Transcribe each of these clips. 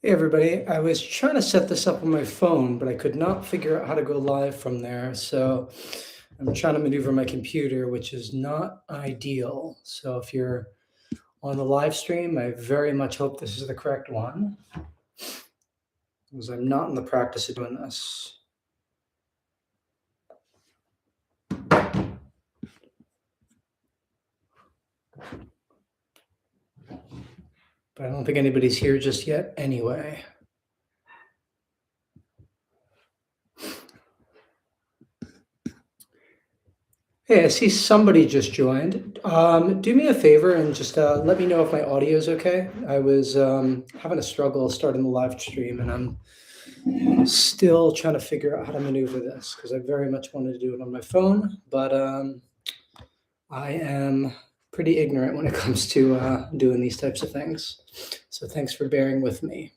Hey everybody, I was trying to set this up on my phone, but I could not figure out how to go live from there. So I'm trying to maneuver my computer, which is not ideal. So if you're on the live stream, I very much hope this is the correct one, because I'm not in the practice of doing this. But I don't think anybody's here just yet anyway. Hey, I see somebody just joined. Do me a favor and just let me know if my audio is okay. I was having a struggle starting the live stream, and I'm still trying to figure out how to maneuver this because I very much wanted to do it on my phone, but I am pretty ignorant when it comes to doing these types of things. So thanks for bearing with me.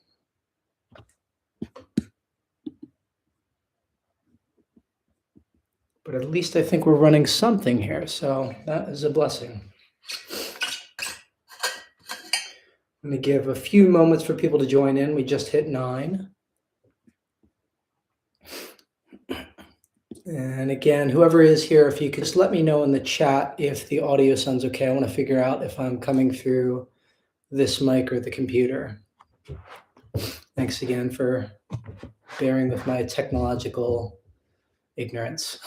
But at least I think we're running something here, so that is a blessing. I'm going to give a few moments for people to join in. We just hit 9. And again, whoever is here, if you could just let me know in the chat if the audio sounds okay. I want to figure out if I'm coming through this mic or the computer. Thanks again for bearing with my technological ignorance.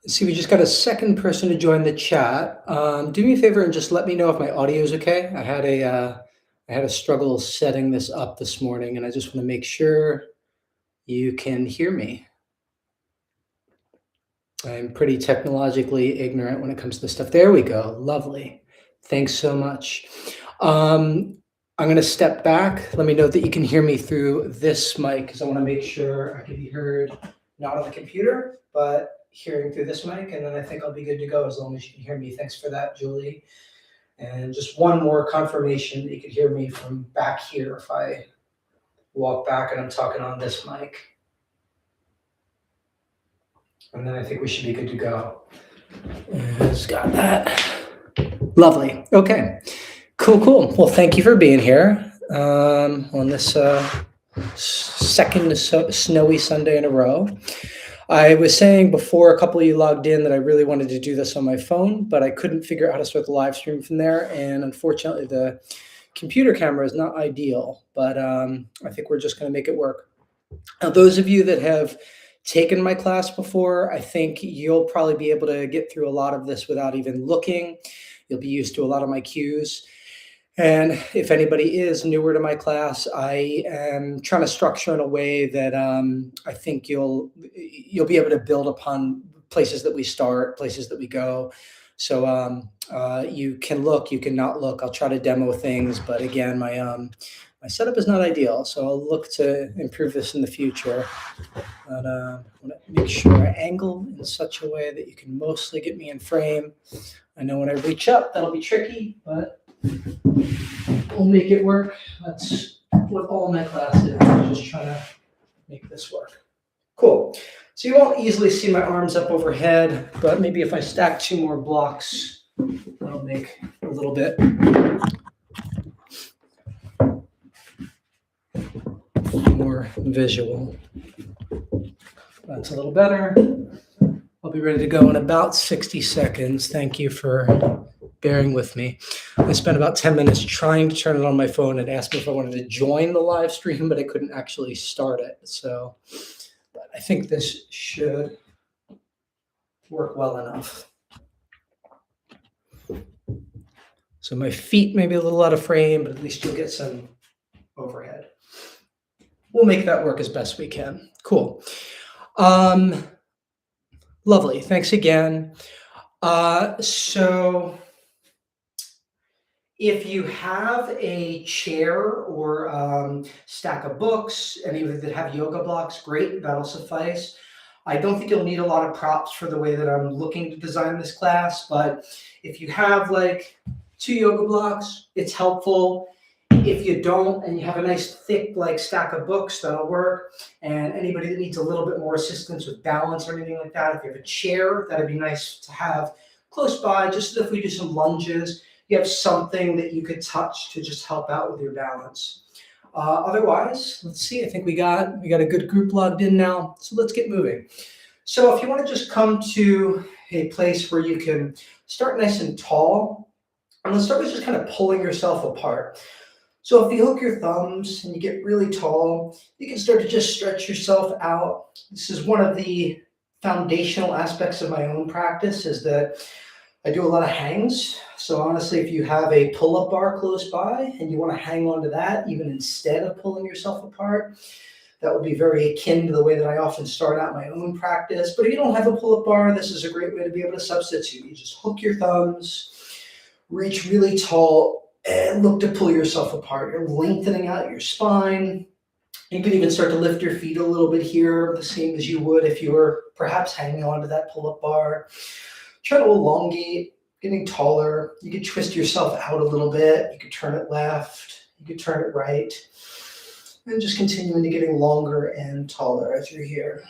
See, we just got a second person to join the chat. Do me a favor and just let me know if my audio is okay. I had a struggle setting this up this morning, and I just want to make sure you can hear me. I'm pretty technologically ignorant when it comes to this stuff. There we go. Lovely. Thanks so much. I'm going to step back. Let me know that you can hear me through this mic because I want to make sure I can be heard not on the computer, but hearing through this mic, and then I think I'll be good to go as long as you can hear me. Thanks for that, Julie. And just one more confirmation that you could hear me from back here if I walk back and I'm talking on this mic. And then I think we should be good to go. Just got that. Lovely. Okay. Cool. Well, thank you for being here on this second snowy Sunday in a row. I was saying before a couple of you logged in that I really wanted to do this on my phone, but I couldn't figure out how to start the live stream from there. And unfortunately, the computer camera is not ideal, but I think we're just going to make it work. Now, those of you that have taken my class before, I think you'll probably be able to get through a lot of this without even looking. You'll be used to a lot of my cues. And if anybody is newer to my class, I am trying to structure in a way that I think you'll be able to build upon places that we start, places that we go. So you can look, you can not look. I'll try to demo things, but again, my setup is not ideal, so I'll look to improve this in the future. But I want to make sure I angle in such a way that you can mostly get me in frame. I know when I reach up, that'll be tricky, but we'll make it work. That's what all my classes is. I'm just trying to make this work. Cool. So you won't easily see my arms up overhead, but maybe if I stack 2 more blocks, that'll make a little bit more visual. That's a little better. I'll be ready to go in about 60 seconds. Thank you for bearing with me. I spent about 10 minutes trying to turn it on my phone and asked me if I wanted to join the live stream, but I couldn't actually start it. So, but I think this should work well enough. So my feet may be a little out of frame, but at least you'll get some overhead. We'll make that work as best we can. Cool. Lovely. Thanks again. So if you have a chair or stack of books, any of that have yoga blocks, great, that'll suffice. I don't think you'll need a lot of props for the way that I'm looking to design this class, but if you have like 2 yoga blocks, it's helpful. If you don't, and you have a nice thick like stack of books, that'll work. And anybody that needs a little bit more assistance with balance or anything like that, if you have a chair, that'd be nice to have close by, just so if we do some lunges, you have something that you could touch to just help out with your balance. Otherwise, let's see, I think we got a good group logged in now, so let's get moving. So if you want to just come to a place where you can start nice and tall, and let's start with just kind of pulling yourself apart. So if you hook your thumbs and you get really tall, you can start to just stretch yourself out. This is one of the foundational aspects of my own practice, is that I do a lot of hangs. So honestly, if you have a pull-up bar close by and you want to hang on to that, even instead of pulling yourself apart, that would be very akin to the way that I often start out my own practice. But if you don't have a pull-up bar, this is a great way to be able to substitute. You just hook your thumbs, reach really tall, and look to pull yourself apart. You're lengthening out your spine. You can even start to lift your feet a little bit here, the same as you would if you were perhaps hanging onto that pull-up bar. Try to elongate, getting taller. You could twist yourself out a little bit. You could turn it left. You could turn it right. And just continuing to getting longer and taller as you're here.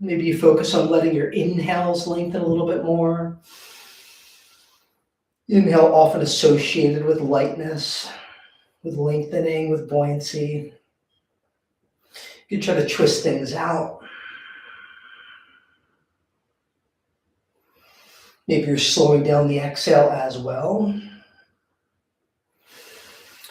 Maybe you focus on letting your inhales lengthen a little bit more. Inhale often associated with lightness, with lengthening, with buoyancy. You can try to twist things out. Maybe you're slowing down the exhale as well.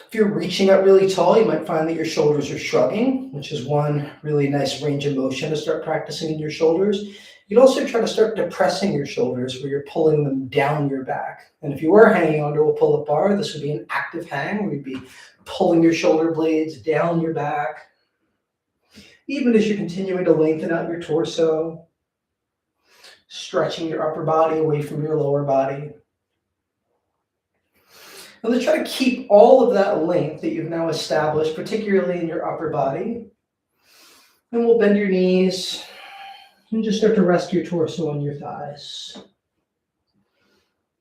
If you're reaching up really tall, you might find that your shoulders are shrugging, which is one really nice range of motion to start practicing in your shoulders. You can also try to start depressing your shoulders, where you're pulling them down your back. And if you were hanging onto a pull-up bar, this would be an active hang, where you'd be pulling your shoulder blades down your back, even as you're continuing to lengthen out your torso, stretching your upper body away from your lower body. Now let's try to keep all of that length that you've now established, particularly in your upper body. And we'll bend your knees and just start to rest your torso on your thighs.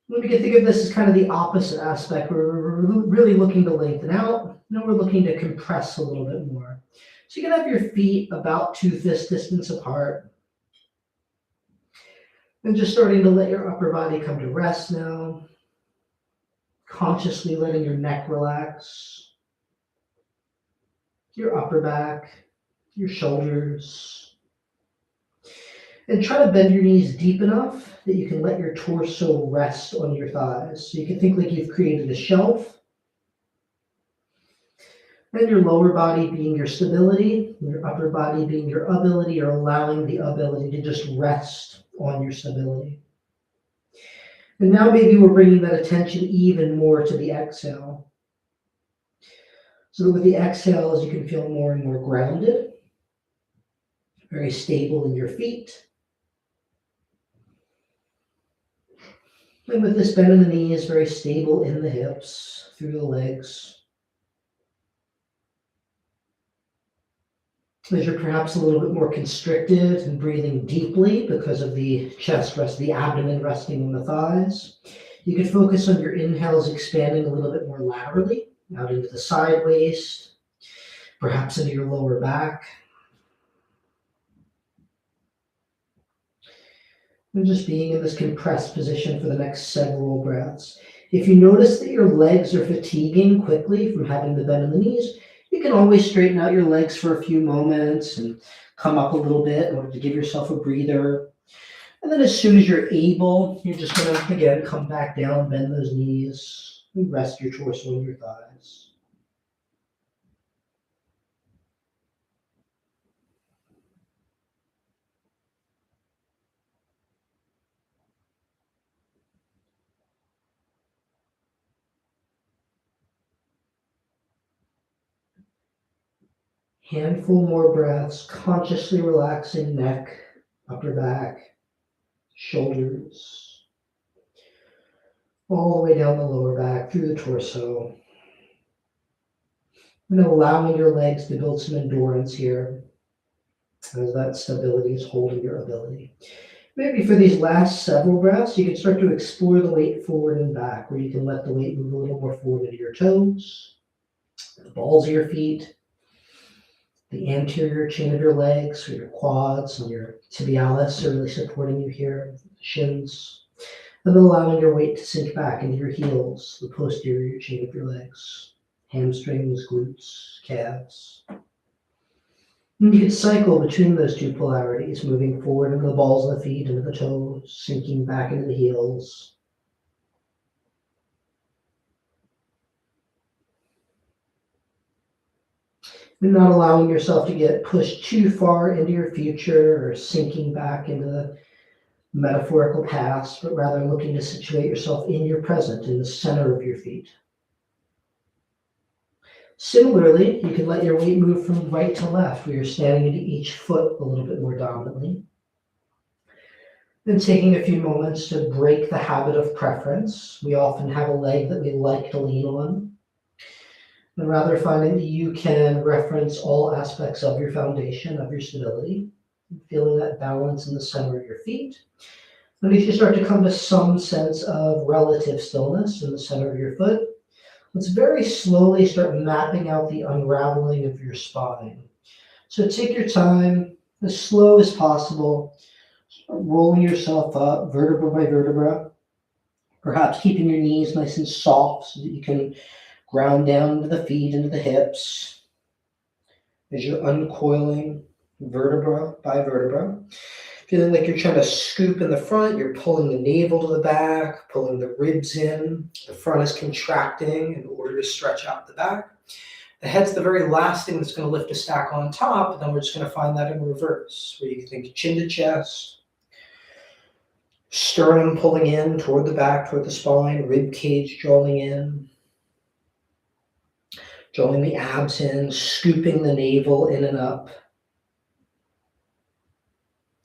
We can think of this as kind of the opposite aspect, where we're really looking to lengthen out, and we're looking to compress a little bit more. So you can have your feet about 2 fist distance apart. And just starting to let your upper body come to rest now. Consciously letting your neck relax, your upper back, your shoulders. And try to bend your knees deep enough that you can let your torso rest on your thighs. So you can think like you've created a shelf. And your lower body being your stability, your upper body being your ability, or allowing the ability to just rest on your stability. And now maybe we're bringing that attention even more to the exhale. So that with the exhales, you can feel more and more grounded, very stable in your feet. And with this bend in the knees, very stable in the hips, through the legs. As you're perhaps a little bit more constricted and breathing deeply because of the chest rest, the abdomen resting on the thighs, you can focus on your inhales expanding a little bit more laterally, out into the side waist, perhaps into your lower back. And just being in this compressed position for the next several breaths. If you notice that your legs are fatiguing quickly from having the bend in the knees, you can always straighten out your legs for a few moments and come up a little bit in order to give yourself a breather. And then as soon as you're able, you're just going to, again, come back down, bend those knees, and rest your torso on your thighs. Handful more breaths, consciously relaxing neck, upper back, shoulders, all the way down the lower back, through the torso. And allowing your legs to build some endurance here, as that stability is holding your ability. Maybe for these last several breaths, you can start to explore the weight forward and back, where you can let the weight move a little more forward into your toes, the balls of your feet, the anterior chain of your legs, or your quads and your tibialis are really supporting you here, shins. And then allowing your weight to sink back into your heels, the posterior chain of your legs, hamstrings, glutes, calves. And you can cycle between those two polarities, moving forward into the balls of the feet, into the toes, sinking back into the heels. And not allowing yourself to get pushed too far into your future or sinking back into the metaphorical past, but rather looking to situate yourself in your present, in the center of your feet. Similarly, you can let your weight move from right to left, where you're standing into each foot a little bit more dominantly. Then taking a few moments to break the habit of preference. We often have a leg that we like to lean on, and rather finding that you can reference all aspects of your foundation, of your stability, feeling that balance in the center of your feet. And as you start to come to some sense of relative stillness in the center of your foot, let's very slowly start mapping out the unraveling of your spine. So take your time, as slow as possible, rolling yourself up vertebra by vertebra, perhaps keeping your knees nice and soft so that you can ground down into the feet, into the hips, as you're uncoiling vertebra by vertebra. Feeling like you're trying to scoop in the front, you're pulling the navel to the back, pulling the ribs in. The front is contracting in order to stretch out the back. The head's the very last thing that's going to lift a stack on top, and then we're just going to find that in reverse, where you can think chin to chest, sternum pulling in toward the back, toward the spine, rib cage drawing in, drawing the abs in, scooping the navel in and up.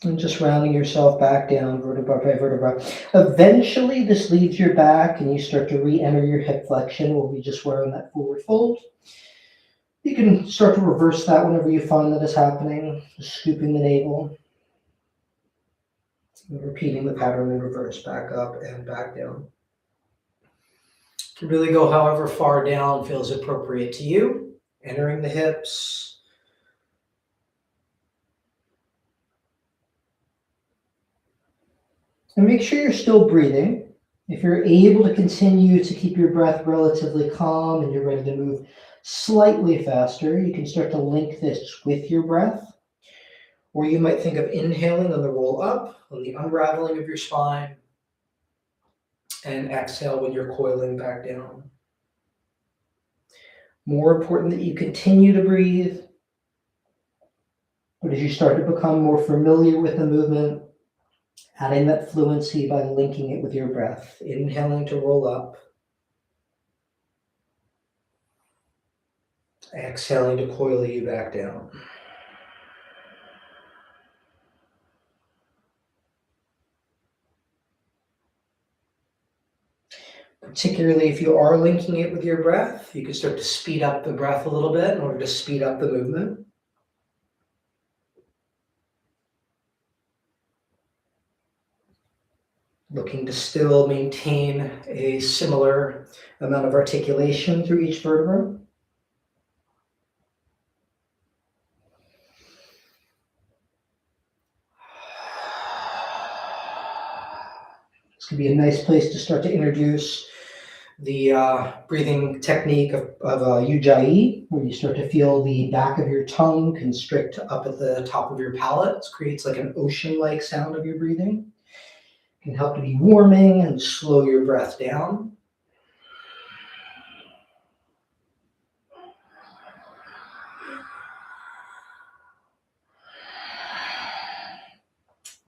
And just rounding yourself back down, vertebra by vertebra. Eventually, this leaves your back and you start to re-enter your hip flexion, where we just were in that forward fold. You can start to reverse that whenever you find that is happening, just scooping the navel. And repeating the pattern in reverse, back up and back down. To really go however far down feels appropriate to you, entering the hips. And make sure you're still breathing. If you're able to continue to keep your breath relatively calm and you're ready to move slightly faster, you can start to link this with your breath. Or you might think of inhaling on the roll up, on the unraveling of your spine, and exhale when you're coiling back down. More important that you continue to breathe, but as you start to become more familiar with the movement, adding that fluency by linking it with your breath, inhaling to roll up, exhaling to coil you back down. Particularly if you are linking it with your breath, you can start to speed up the breath a little bit in order to speed up the movement. Looking to still maintain a similar amount of articulation through each vertebra. This could be a nice place to start to introduce the breathing technique of Ujjayi, where you start to feel the back of your tongue constrict up at the top of your palate. It creates like an ocean-like sound of your breathing. It can help to be warming and slow your breath down.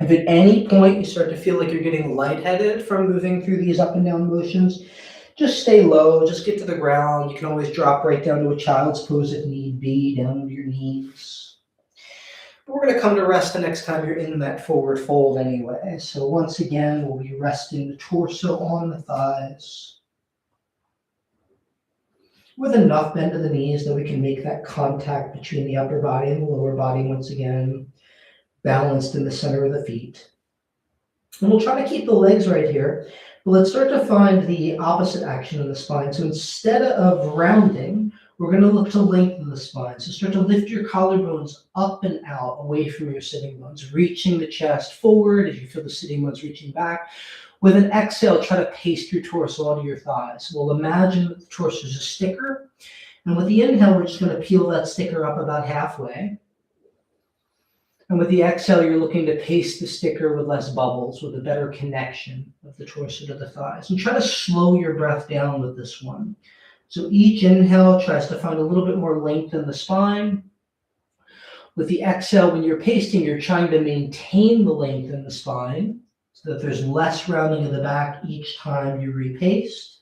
If at any point you start to feel like you're getting lightheaded from moving through these up and down motions, just stay low, just get to the ground. You can always drop right down to a child's pose if need be, down to your knees. But we're going to come to rest the next time you're in that forward fold anyway. So once again, we'll be resting the torso on the thighs, with enough bend to the knees that we can make that contact between the upper body and the lower body once again, balanced in the center of the feet. And we'll try to keep the legs right here, but let's start to find the opposite action in the spine. So instead of rounding, we're going to look to lengthen the spine. So start to lift your collarbones up and out, away from your sitting bones, reaching the chest forward as you feel the sitting bones reaching back. With an exhale, try to paste your torso onto your thighs. We'll imagine that the torso is a sticker. And with the inhale, we're just going to peel that sticker up about halfway. And with the exhale, you're looking to paste the sticker with less bubbles, with a better connection of the torso to the thighs. And try to slow your breath down with this one. So each inhale tries to find a little bit more length in the spine. With the exhale, when you're pasting, you're trying to maintain the length in the spine so that there's less rounding in the back each time you repaste.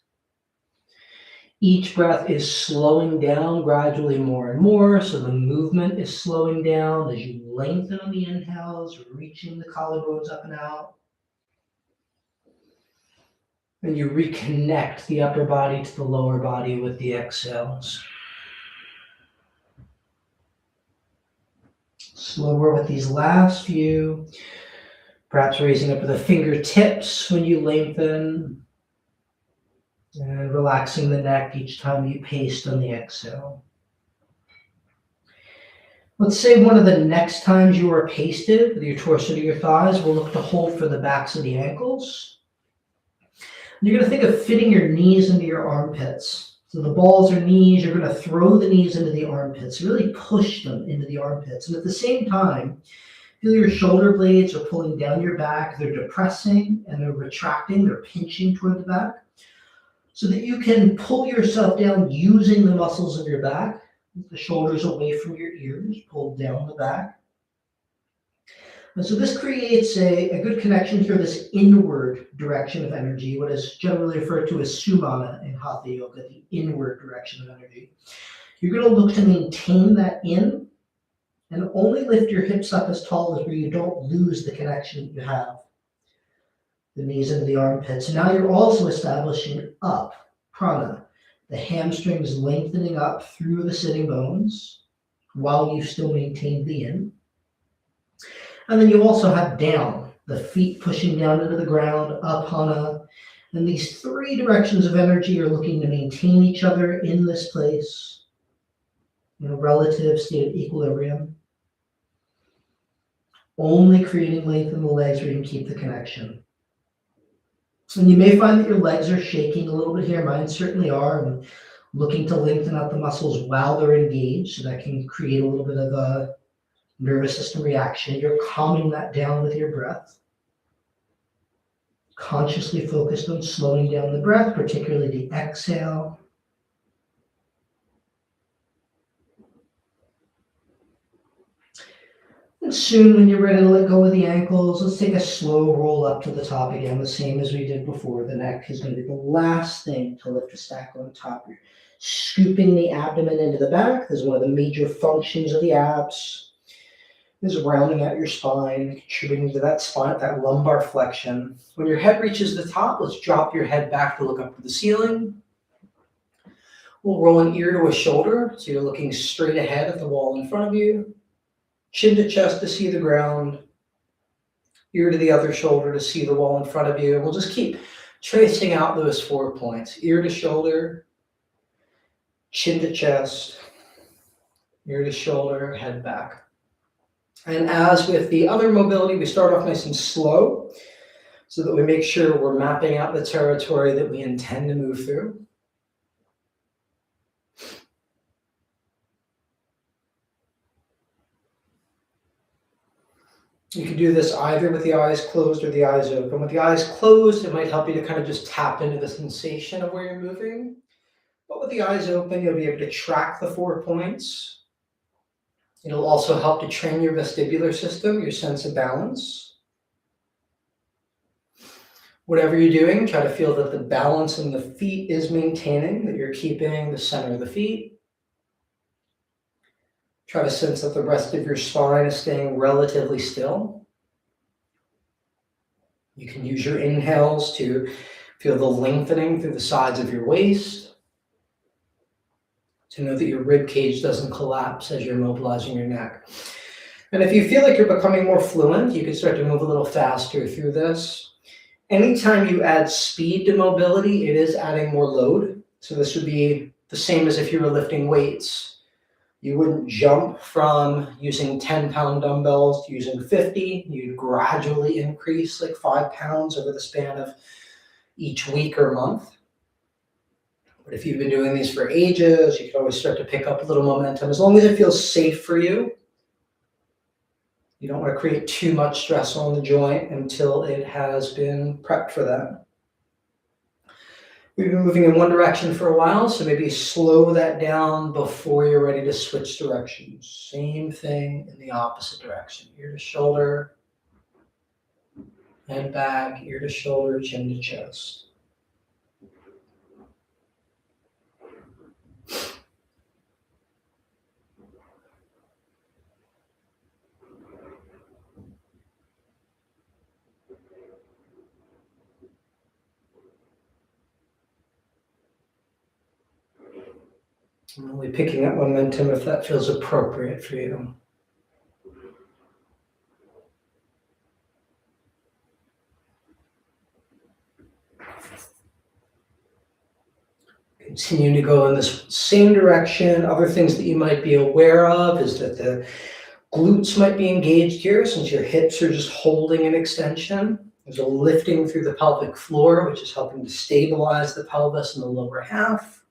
Each breath is slowing down gradually more and more, so the movement is slowing down as you lengthen on the inhales, reaching the collarbones up and out. And you reconnect the upper body to the lower body with the exhales. Slower with these last few. Perhaps raising up the fingertips when you lengthen. And relaxing the neck each time you paste on the exhale. Let's say one of the next times you are pasted with your torso to your thighs, we'll look to hold for the backs of the ankles. And you're going to think of fitting your knees into your armpits. So the balls are knees, you're going to throw the knees into the armpits, really push them into the armpits. And at the same time, feel your shoulder blades are pulling down your back, they're depressing and they're retracting, they're pinching toward the back. So that you can pull yourself down using the muscles of your back, the shoulders away from your ears, pulled down the back. And so this creates a good connection here, this inward direction of energy, what is generally referred to as sumana in Hatha Yoga, the inward direction of energy. You're going to look to maintain that in and only lift your hips up as tall as where you don't lose the connection that you have. The knees into the armpits. Now you're also establishing up, prana, the hamstrings lengthening up through the sitting bones while you still maintain the in. And then you also have down, the feet pushing down into the ground, apana. And these three directions of energy are looking to maintain each other in this place, in a relative state of equilibrium. Only creating length in the legs where you can keep the connection. And you may find that your legs are shaking a little bit here. Mine certainly are. And looking to lengthen out the muscles while they're engaged, so that can create a little bit of a nervous system reaction. You're calming that down with your breath. Consciously focused on slowing down the breath, particularly the exhale. And soon when you're ready to let go of the ankles, let's take a slow roll up to the top again, the same as we did before. The neck is going to be the last thing to lift a stack on top. You're scooping the abdomen into the back. This is one of the major functions of the abs. This is rounding out your spine, contributing to that spine, that lumbar flexion. When your head reaches the top, let's drop your head back to look up to the ceiling. We'll roll an ear to a shoulder, so you're looking straight ahead at the wall in front of you. Chin to chest to see the ground, ear to the other shoulder to see the wall in front of you. We'll just keep tracing out those 4 points. Ear to shoulder, chin to chest, ear to shoulder, head back. And as with the other mobility, we start off nice and slow so that we make sure we're mapping out the territory that we intend to move through. You can do this either with the eyes closed or the eyes open. With the eyes closed, it might help you to kind of just tap into the sensation of where you're moving. But with the eyes open, you'll be able to track the 4 points. It'll also help to train your vestibular system, your sense of balance. Whatever you're doing, try to feel that the balance in the feet is maintaining, that you're keeping the center of the feet. Try to sense that the rest of your spine is staying relatively still. You can use your inhales to feel the lengthening through the sides of your waist, to know that your rib cage doesn't collapse as you're mobilizing your neck. And if you feel like you're becoming more fluent, you can start to move a little faster through this. Anytime you add speed to mobility, it is adding more load. So this would be the same as if you were lifting weights. You wouldn't jump from using 10-pound dumbbells to using 50. You'd gradually increase like 5 pounds over the span of each week or month. But if you've been doing these for ages, you can always start to pick up a little momentum. As long as it feels safe for you, you don't want to create too much stress on the joint until it has been prepped for that. We've been moving in one direction for a while, so maybe slow that down before you're ready to switch directions. Same thing in the opposite direction. Ear to shoulder, head back, ear to shoulder, chin to chest. I'm only picking up momentum if that feels appropriate for you. Continue to go in this same direction. Other things that you might be aware of is that the glutes might be engaged here since your hips are just holding an extension. There's a lifting through the pelvic floor, which is helping to stabilize the pelvis in the lower half.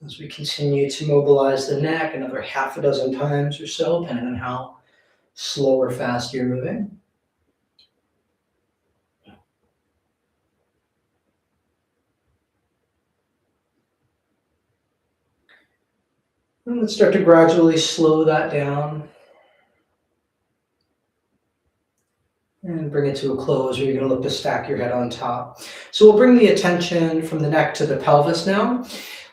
As we continue to mobilize the neck another half a dozen times or so, depending on how slow or fast you're moving. And let's start to gradually slow that down. And bring it to a close, where you're going to look to stack your head on top. So we'll bring the attention from the neck to the pelvis now.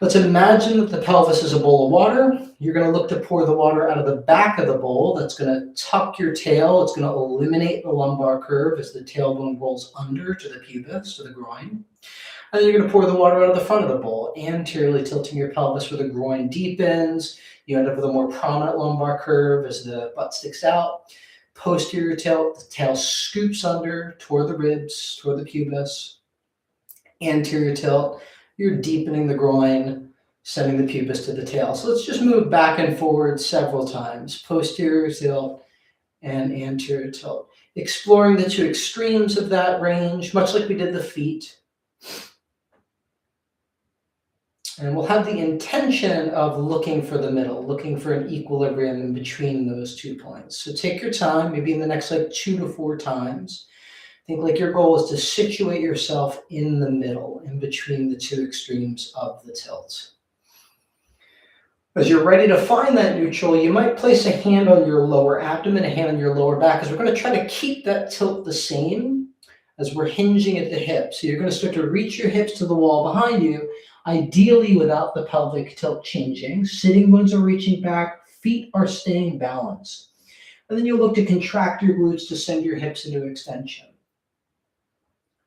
Let's imagine that the pelvis is a bowl of water. You're going to look to pour the water out of the back of the bowl. That's going to tuck your tail. It's going to eliminate the lumbar curve as the tailbone rolls under to the pubis, to the groin. And then you're going to pour the water out of the front of the bowl, anteriorly tilting your pelvis where the groin deepens. You end up with a more prominent lumbar curve as the butt sticks out. Posterior tilt, the tail scoops under toward the ribs, toward the pubis. Anterior tilt, you're deepening the groin, sending the pubis to the tail. So let's just move back and forward several times. Posterior tilt and anterior tilt. Exploring the two extremes of that range, much like we did the feet. And we'll have the intention of looking for the middle, looking for an equilibrium in between those 2 points. So take your time, maybe in the next 2 to 4 times. Think like your goal is to situate yourself in the middle, in between the two extremes of the tilt. As you're ready to find that neutral, you might place a hand on your lower abdomen, a hand on your lower back, as we're going to try to keep that tilt the same as we're hinging at the hips. So you're going to start to reach your hips to the wall behind you, ideally without the pelvic tilt changing. Sitting bones are reaching back, feet are staying balanced. And then you'll look to contract your glutes to send your hips into extension.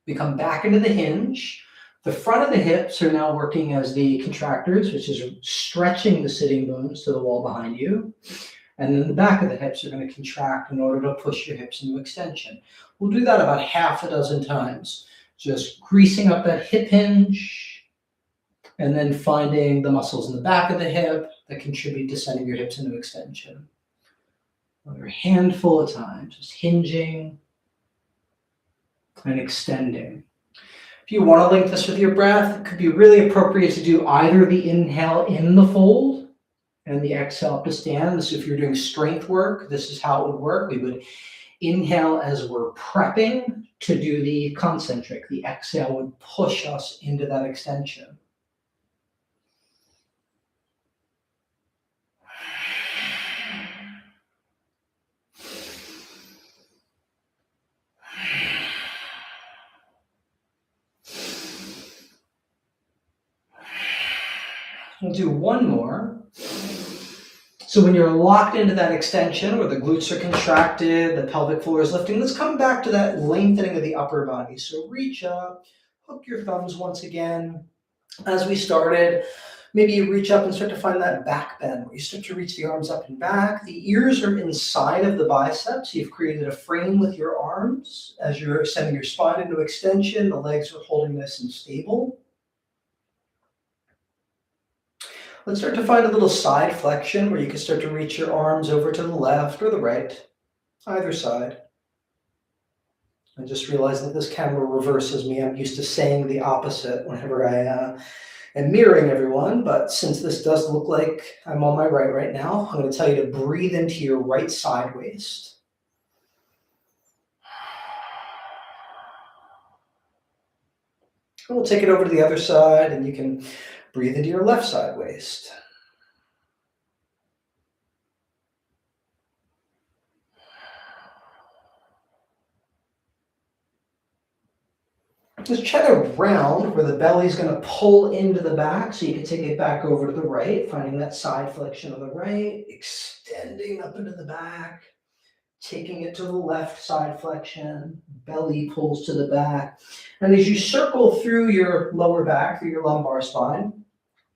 We come back into the hinge. The front of the hips are now working as the contractors, which is stretching the sitting bones to the wall behind you. And then the back of the hips are going to contract in order to push your hips into extension. We'll do that about half a dozen times. Just greasing up that hip hinge, and then finding the muscles in the back of the hip that contribute to sending your hips into extension. Another handful of times, just hinging and extending. If you want to link this with your breath, it could be really appropriate to do either the inhale in the fold and the exhale up to stand. So if you're doing strength work, this is how it would work. We would inhale as we're prepping to do the concentric. The exhale would push us into that extension. We'll do one more. So when you're locked into that extension where the glutes are contracted, the pelvic floor is lifting, let's come back to that lengthening of the upper body. So reach up, hook your thumbs once again. As we started, maybe you reach up and start to find that back bend where you start to reach the arms up and back. The ears are inside of the biceps. You've created a frame with your arms. As you're sending your spine into extension, the legs are holding nice and stable. Let's start to find a little side flexion where you can start to reach your arms over to the left or the right, either side. I just realized that this camera reverses me. I'm used to saying the opposite whenever I am mirroring everyone, but since this does look like I'm on my right now, I'm going to tell you to breathe into your right side waist. And we'll take it over to the other side, and you can breathe into your left side waist. Just try to round where the belly's going to pull into the back, so you can take it back over to the right, finding that side flexion on the right, extending up into the back, taking it to the left side flexion, belly pulls to the back. And as you circle through your lower back, through your lumbar spine,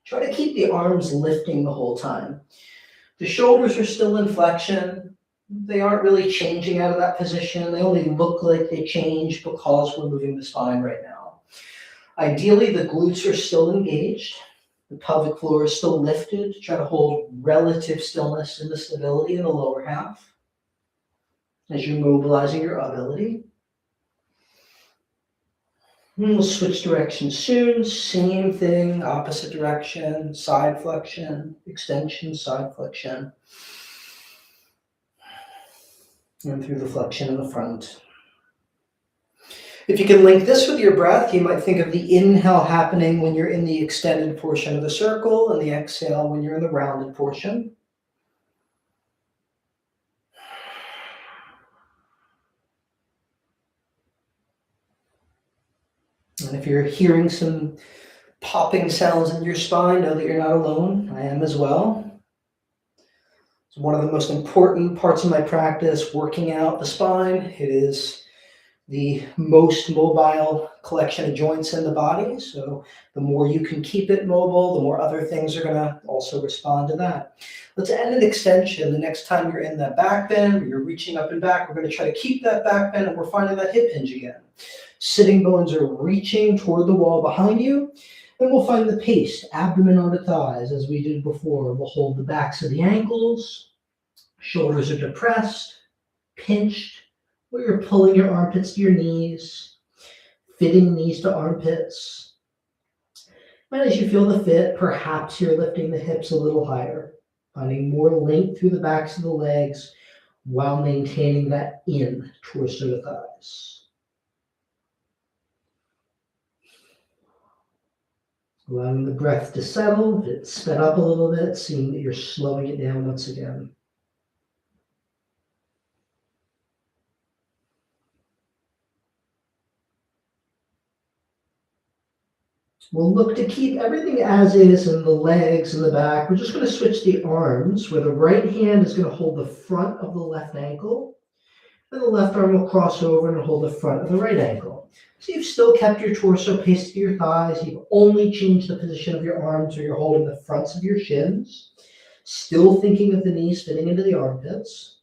try to keep the arms lifting the whole time. The shoulders are still in flexion. They aren't really changing out of that position. They only look like they change because we're moving the spine right now. Ideally, the glutes are still engaged. The pelvic floor is still lifted. Try to hold relative stillness and the stability in the lower half as you're mobilizing your ability. And we'll switch directions soon. Same thing, opposite direction, side flexion, extension, side flexion. And through the flexion in the front. If you can link this with your breath, you might think of the inhale happening when you're in the extended portion of the circle and the exhale when you're in the rounded portion. And if you're hearing some popping sounds in your spine, know that you're not alone. I am as well. It's one of the most important parts of my practice, working out the spine. It is the most mobile collection of joints in the body. So the more you can keep it mobile, the more other things are going to also respond to that. Let's end an extension. The next time you're in that back bend, or you're reaching up and back, we're going to try to keep that back bend, and we're finding that hip hinge again. Sitting bones are reaching toward the wall behind you. And we'll find the pace, abdomen onto thighs, as we did before. We'll hold the backs of the ankles. Shoulders are depressed, pinched, where you're pulling your armpits to your knees, fitting knees to armpits. And as you feel the fit, perhaps you're lifting the hips a little higher, finding more length through the backs of the legs while maintaining that in torso to thighs. Allowing the breath to settle. If it's sped up a little bit, seeing that you're slowing it down once again. We'll look to keep everything as is in the legs and the back. We're just going to switch the arms, where the right hand is going to hold the front of the left ankle, and the left arm will cross over and hold the front of the right ankle. So you've still kept your torso pasted to your thighs. You've only changed the position of your arms, or you're holding the fronts of your shins. Still thinking of the knees fitting into the armpits.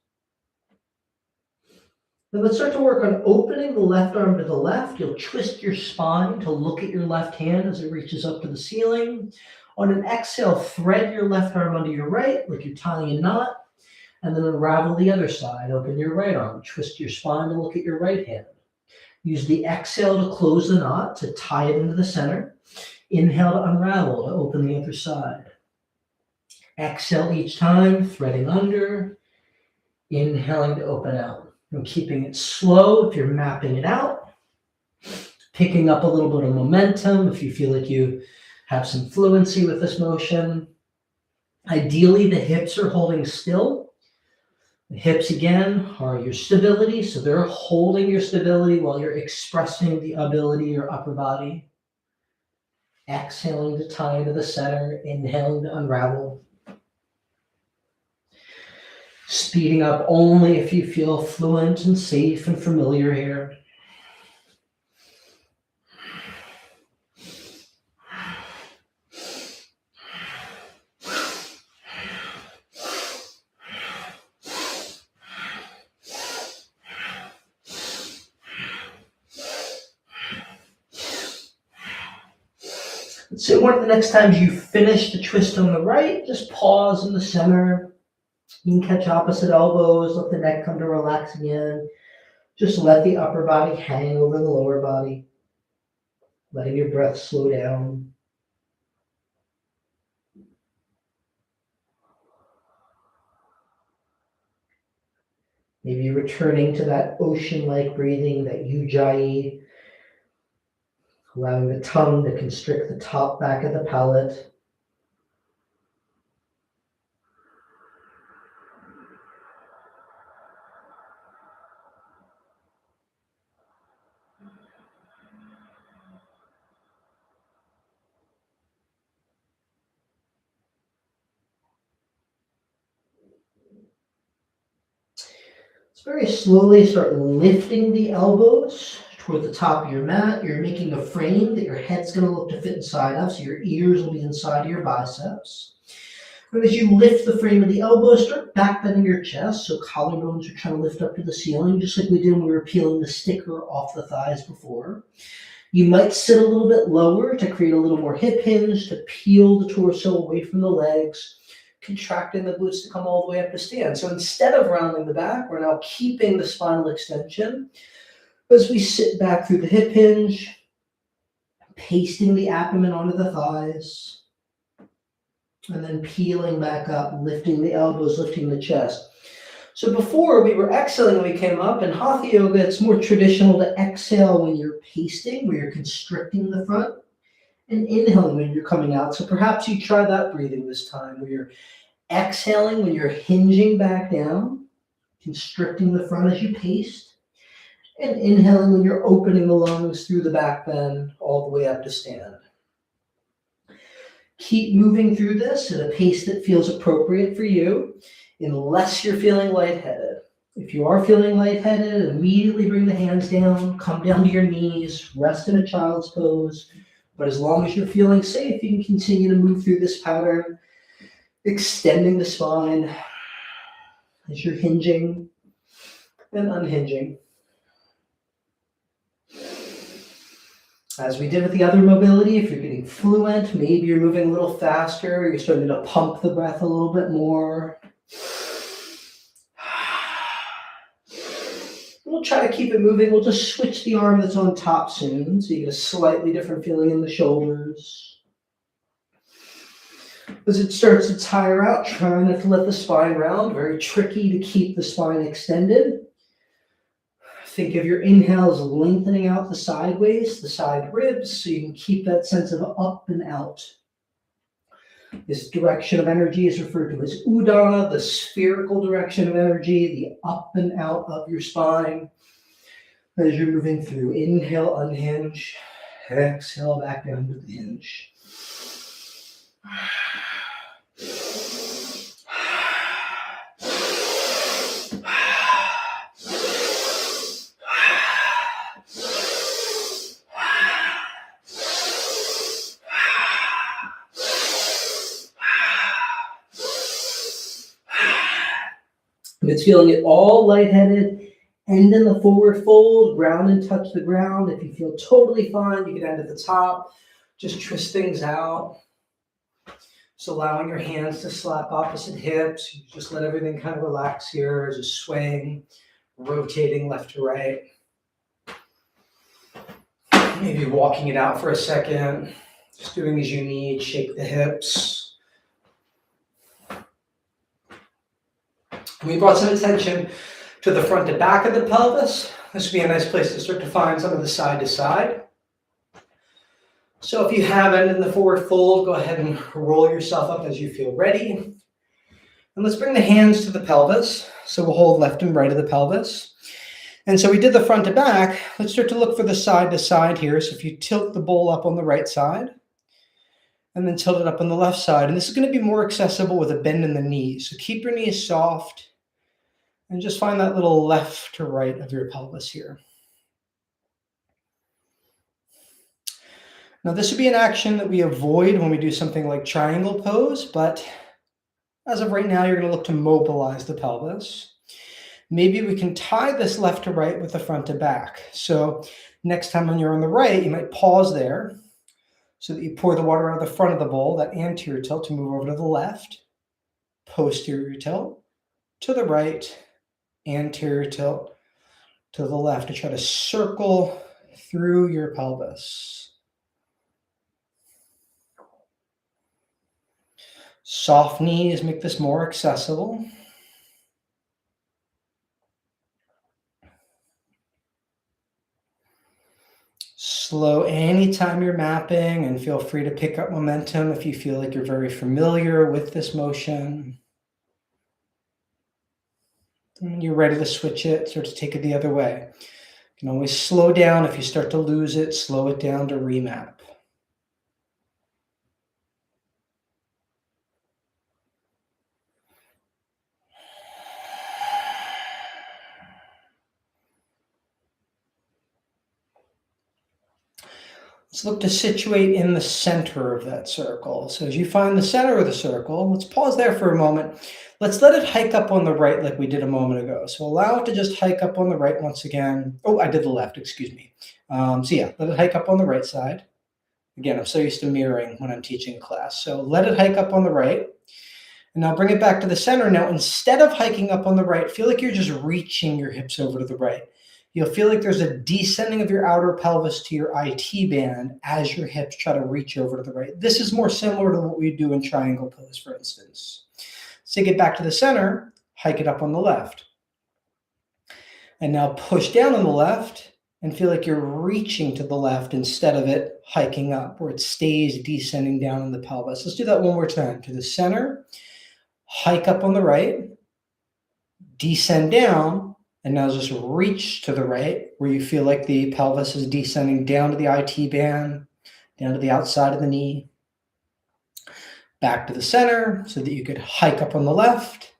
Then let's start to work on opening the left arm to the left. You'll twist your spine to look at your left hand as it reaches up to the ceiling. On an exhale, thread your left arm under your right like you're tying a knot, and then unravel the other side. Open your right arm, twist your spine to look at your right hand. Use the exhale to close the knot, to tie it into the center. Inhale to unravel, to open the other side. Exhale each time, threading under. Inhaling to open out. And keeping it slow if you're mapping it out. Picking up a little bit of momentum if you feel like you have some fluency with this motion. Ideally, the hips are holding still. The hips, again, are your stability, so they're holding your stability while you're expressing the ability of your upper body. Exhaling to tie into the center, inhaling to unravel. Speeding up only if you feel fluent and safe and familiar here. So one of the next times you finish the twist on the right, just pause in the center. You can catch opposite elbows, let the neck come to relax again. Just let the upper body hang over the lower body, letting your breath slow down. Maybe returning to that ocean-like breathing, that ujjayi, allowing the tongue to constrict the top back of the palate. Very slowly start lifting the elbows toward the top of your mat. You're making a frame that your head's going to look to fit inside of, so your ears will be inside of your biceps. And as you lift the frame of the elbows, start back bending your chest, so collarbones are trying to lift up to the ceiling, just like we did when we were peeling the sticker off the thighs before. You might sit a little bit lower to create a little more hip hinge, to peel the torso away from the legs, contracting the glutes to come all the way up to stand. So instead of rounding the back, we're now keeping the spinal extension as we sit back through the hip hinge, pasting the abdomen onto the thighs, and then peeling back up, lifting the elbows, lifting the chest. So before we were exhaling when we came up. In Hatha Yoga, it's more traditional to exhale when you're pasting, where you're constricting the front, and inhaling when you're coming out. So perhaps you try that breathing this time, where you're exhaling when you're hinging back down, constricting the front as you paste, and inhaling when you're opening the lungs through the back bend all the way up to stand. Keep moving through this at a pace that feels appropriate for you, unless you're feeling lightheaded. If you are feeling lightheaded, immediately bring the hands down, come down to your knees, rest in a child's pose. But as long as you're feeling safe, you can continue to move through this pattern, extending the spine as you're hinging and unhinging. As we did with the other mobility, if you're getting fluent, maybe you're moving a little faster, you're starting to pump the breath a little bit more. We'll try to keep it moving. We'll just switch the arm that's on top soon, so you get a slightly different feeling in the shoulders. As it starts to tire out, try not to let the spine round. Very tricky to keep the spine extended. Think of your inhales lengthening out the sideways, the side ribs, so you can keep that sense of up and out. This direction of energy is referred to as Udana, the spherical direction of energy, the up and out of your spine. As you're moving through, inhale, unhinge, exhale, back down to the hinge. If it's feeling at all lightheaded, end in the forward fold, ground and touch the ground. If you feel totally fine, you can end at the top. Just twist things out. So allowing your hands to slap opposite hips. You just let everything kind of relax here, just swaying, rotating left to right. Maybe walking it out for a second. Just doing as you need, shake the hips. We brought some attention to the front and back of the pelvis. This would be a nice place to start to find some of the side to side. So if you haven't in the forward fold, go ahead and roll yourself up as you feel ready. And let's bring the hands to the pelvis. So we'll hold left and right of the pelvis. And so we did the front to back. Let's start to look for the side to side here. So if you tilt the bowl up on the right side, and then tilt it up on the left side. And this is going to be more accessible with a bend in the knees. So keep your knees soft. And just find that little left to right of your pelvis here. Now, this would be an action that we avoid when we do something like triangle pose, but as of right now, you're going to look to mobilize the pelvis. Maybe we can tie this left to right with the front to back. So next time when you're on the right, you might pause there so that you pour the water out of the front of the bowl, that anterior tilt to move over to the left, posterior tilt to the right, anterior tilt to the left to try to circle through your pelvis. Soft knees make this more accessible. Slow anytime you're mapping, and feel free to pick up momentum if you feel like you're very familiar with this motion. And when you're ready to switch it, start to take it the other way. You can always slow down if you start to lose it, slow it down to remap. Let's look to situate in the center of that circle. So as you find the center of the circle, let's pause there for a moment. Let's let it hike up on the right like we did a moment ago. So allow it to just hike up on the right once again. Oh, I did the left, excuse me. So yeah, let it hike up on the right side. Again, I'm so used to mirroring when I'm teaching class. So let it hike up on the right. And now bring it back to the center. Now, instead of hiking up on the right, feel like you're just reaching your hips over to the right. You'll feel like there's a descending of your outer pelvis to your IT band as your hips try to reach over to the right. This is more similar to what we do in triangle pose, for instance. So get back to the center, hike it up on the left. And now push down on the left and feel like you're reaching to the left instead of it hiking up, where it stays descending down in the pelvis. Let's do that one more time. To the center, hike up on the right, descend down, and now just reach to the right, where you feel like the pelvis is descending down to the IT band, down to the outside of the knee. Back to the center so that you could hike up on the left,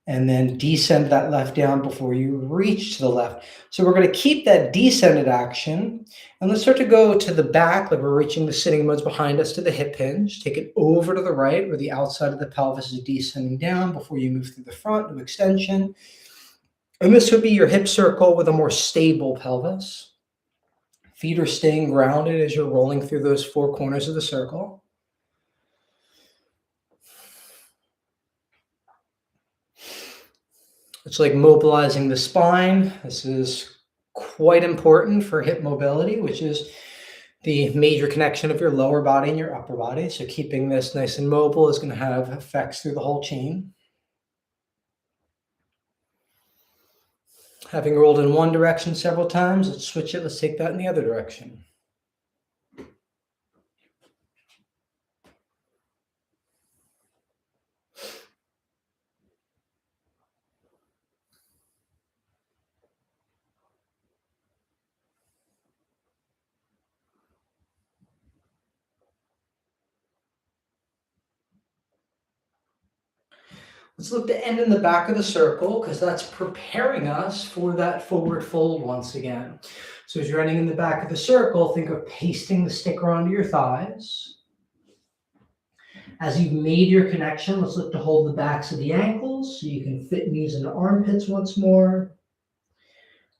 and then descend that left down before you reach to the left. So we're going to keep that descended action, and let's start to go to the back, like we're reaching the sitting bones behind us to the hip hinge. Take it over to the right, where the outside of the pelvis is descending down before you move through the front to extension. And this would be your hip circle with a more stable pelvis. Feet are staying grounded as you're rolling through those four corners of the circle. It's like mobilizing the spine. This is quite important for hip mobility, which is the major connection of your lower body and your upper body. So keeping this nice and mobile is going to have effects through the whole chain. Having rolled in one direction several times, let's switch it. Let's take that in the other direction. Let's look to end in the back of the circle, because that's preparing us for that forward fold once again. So as you're ending in the back of the circle, think of pasting the sticker onto your thighs. As you've made your connection, let's look to hold the backs of the ankles so you can fit knees into armpits once more.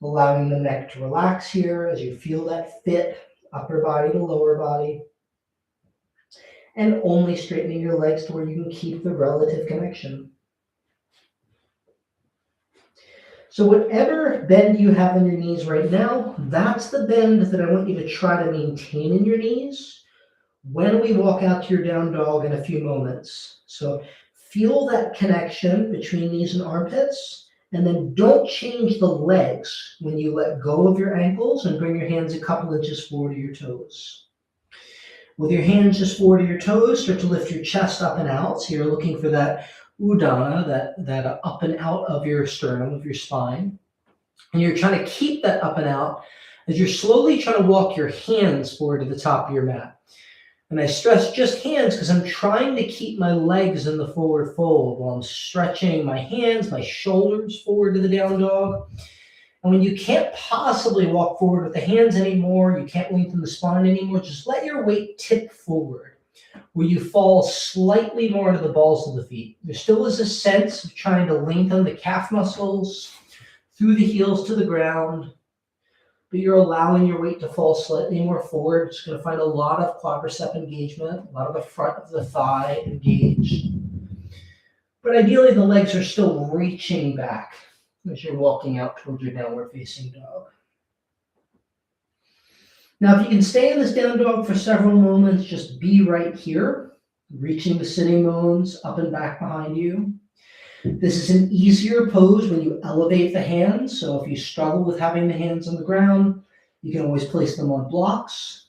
Allowing the neck to relax here as you feel that fit, upper body to lower body. And only straightening your legs to where you can keep the relative connection. So whatever bend you have in your knees right now, that's the bend that I want you to try to maintain in your knees when we walk out to your down dog in a few moments. So feel that connection between knees and armpits, and then don't change the legs when you let go of your ankles and bring your hands a couple inches forward to your toes. With your hands just forward to your toes, start to lift your chest up and out. So you're looking for that udana, that up and out of your sternum, of your spine. And you're trying to keep that up and out as you're slowly trying to walk your hands forward to the top of your mat. And I stress just hands because I'm trying to keep my legs in the forward fold while I'm stretching my hands, my shoulders forward to the down dog. And when you can't possibly walk forward with the hands anymore, you can't lengthen the spine anymore, just let your weight tip forward, where you fall slightly more into the balls of the feet. There still is a sense of trying to lengthen the calf muscles through the heels to the ground, but you're allowing your weight to fall slightly more forward. It's going to find a lot of quadricep engagement, a lot of the front of the thigh engaged. But ideally, the legs are still reaching back as you're walking out towards your downward facing dog. Now, if you can stay in this down dog for several moments, just be right here, reaching the sitting bones up and back behind you. This is an easier pose when you elevate the hands. So if you struggle with having the hands on the ground, you can always place them on blocks.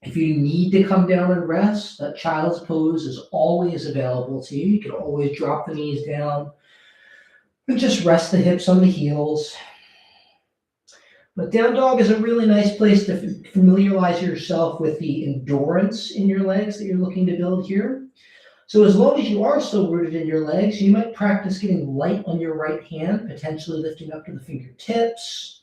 If you need to come down and rest, that child's pose is always available to you. You can always drop the knees down and just rest the hips on the heels. But down dog is a really nice place to familiarize yourself with the endurance in your legs that you're looking to build here. So as long as you are still rooted in your legs, you might practice getting light on your right hand, potentially lifting up to the fingertips,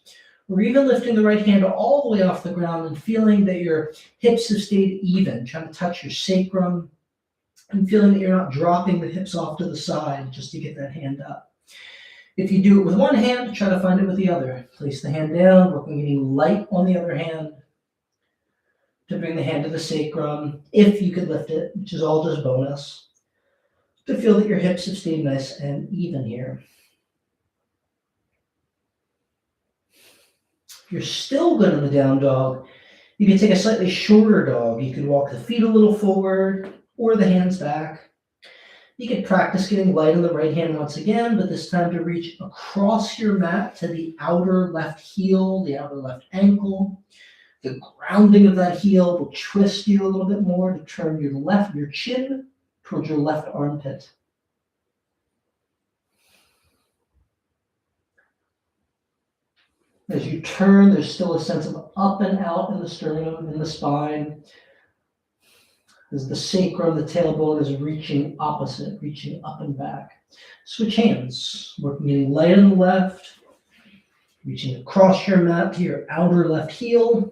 or even lifting the right hand all the way off the ground and feeling that your hips have stayed even, trying to touch your sacrum and feeling that you're not dropping the hips off to the side just to get that hand up. If you do it with one hand, try to find it with the other. Place the hand down, work on getting light on the other hand to bring the hand to the sacrum, if you could lift it, which is all just bonus, to feel that your hips have stayed nice and even here. If you're still good in the down dog, you can take a slightly shorter dog. You can walk the feet a little forward or the hands back. You can practice getting light on the right hand once again, but this time to reach across your mat to the outer left heel, the outer left ankle. The grounding of that heel will twist you a little bit more to turn your chin towards your left armpit. As you turn, there's still a sense of up and out in the sternum, in the spine. As the sacrum, the tailbone is reaching opposite, reaching up and back. Switch hands, working getting light on the left, reaching across your mat to your outer left heel.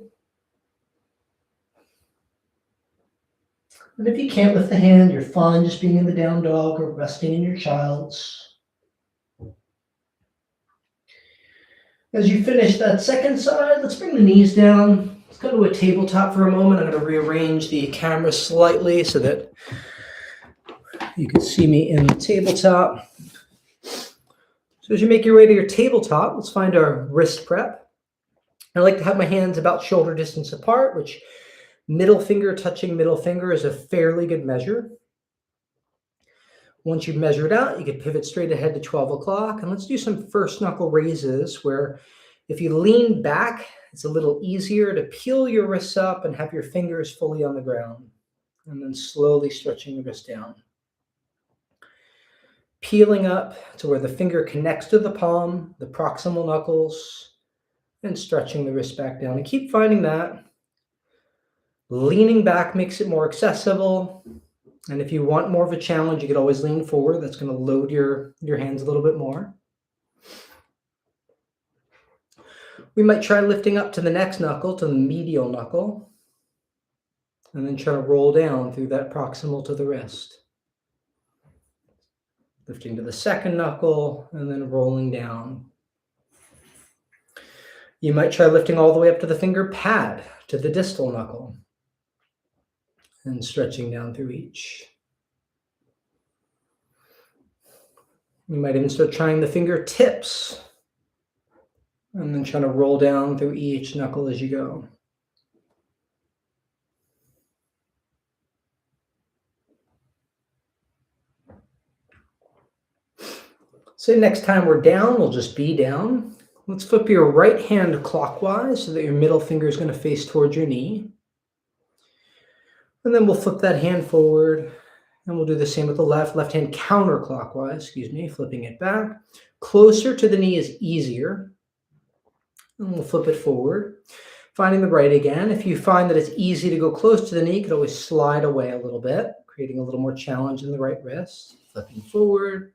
And if you can't lift the hand, you're fine just being in the down dog or resting in your child's. As you finish that second side, let's bring the knees down. Let's go to a tabletop for a moment. I'm going to rearrange the camera slightly so that you can see me in the tabletop. So as you make your way to your tabletop, let's find our wrist prep. I like to have my hands about shoulder distance apart, which middle finger touching middle finger is a fairly good measure. Once you've measured out, you can pivot straight ahead to 12 o'clock. And let's do some first knuckle raises where if you lean back, it's a little easier to peel your wrists up and have your fingers fully on the ground. And then slowly stretching the wrist down. Peeling up to where the finger connects to the palm, the proximal knuckles, and stretching the wrist back down. And keep finding that. Leaning back makes it more accessible. And if you want more of a challenge, you could always lean forward. That's going to load your hands a little bit more. We might try lifting up to the next knuckle, to the medial knuckle, and then try to roll down through that proximal to the wrist. Lifting to the second knuckle, and then rolling down. You might try lifting all the way up to the finger pad, to the distal knuckle, and stretching down through each. You might even start trying the fingertips, and then trying to roll down through each knuckle as you go. So next time we're down, we'll just be down. Let's flip your right hand clockwise so that your middle finger is going to face towards your knee. And then we'll flip that hand forward, and we'll do the same with the left hand counterclockwise, flipping it back. Closer to the knee is easier. And we'll flip it forward. Finding the right again. If you find that it's easy to go close to the knee, you could always slide away a little bit, creating a little more challenge in the right wrist. Flipping forward,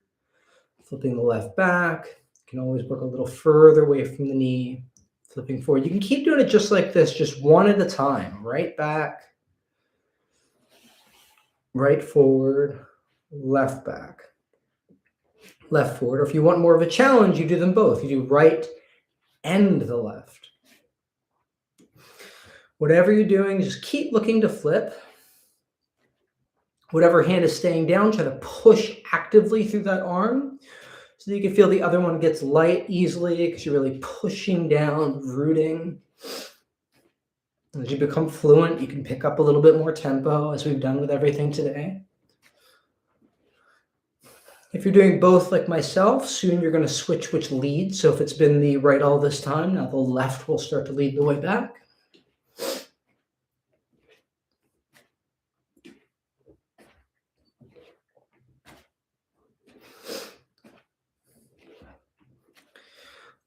flipping the left back. You can always work a little further away from the knee, flipping forward. You can keep doing it just like this, just one at a time. Right back, right forward, left back, left forward. Or if you want more of a challenge, you do them both. You do right and the left. Whatever you're doing, just keep looking to flip. Whatever hand is staying down, try to push actively through that arm so that you can feel the other one gets light easily because you're really pushing down, rooting. As you become fluent, you can pick up a little bit more tempo as we've done with everything today. If you're doing both like myself, soon you're going to switch which leads. So if it's been the right all this time, now the left will start to lead the way back.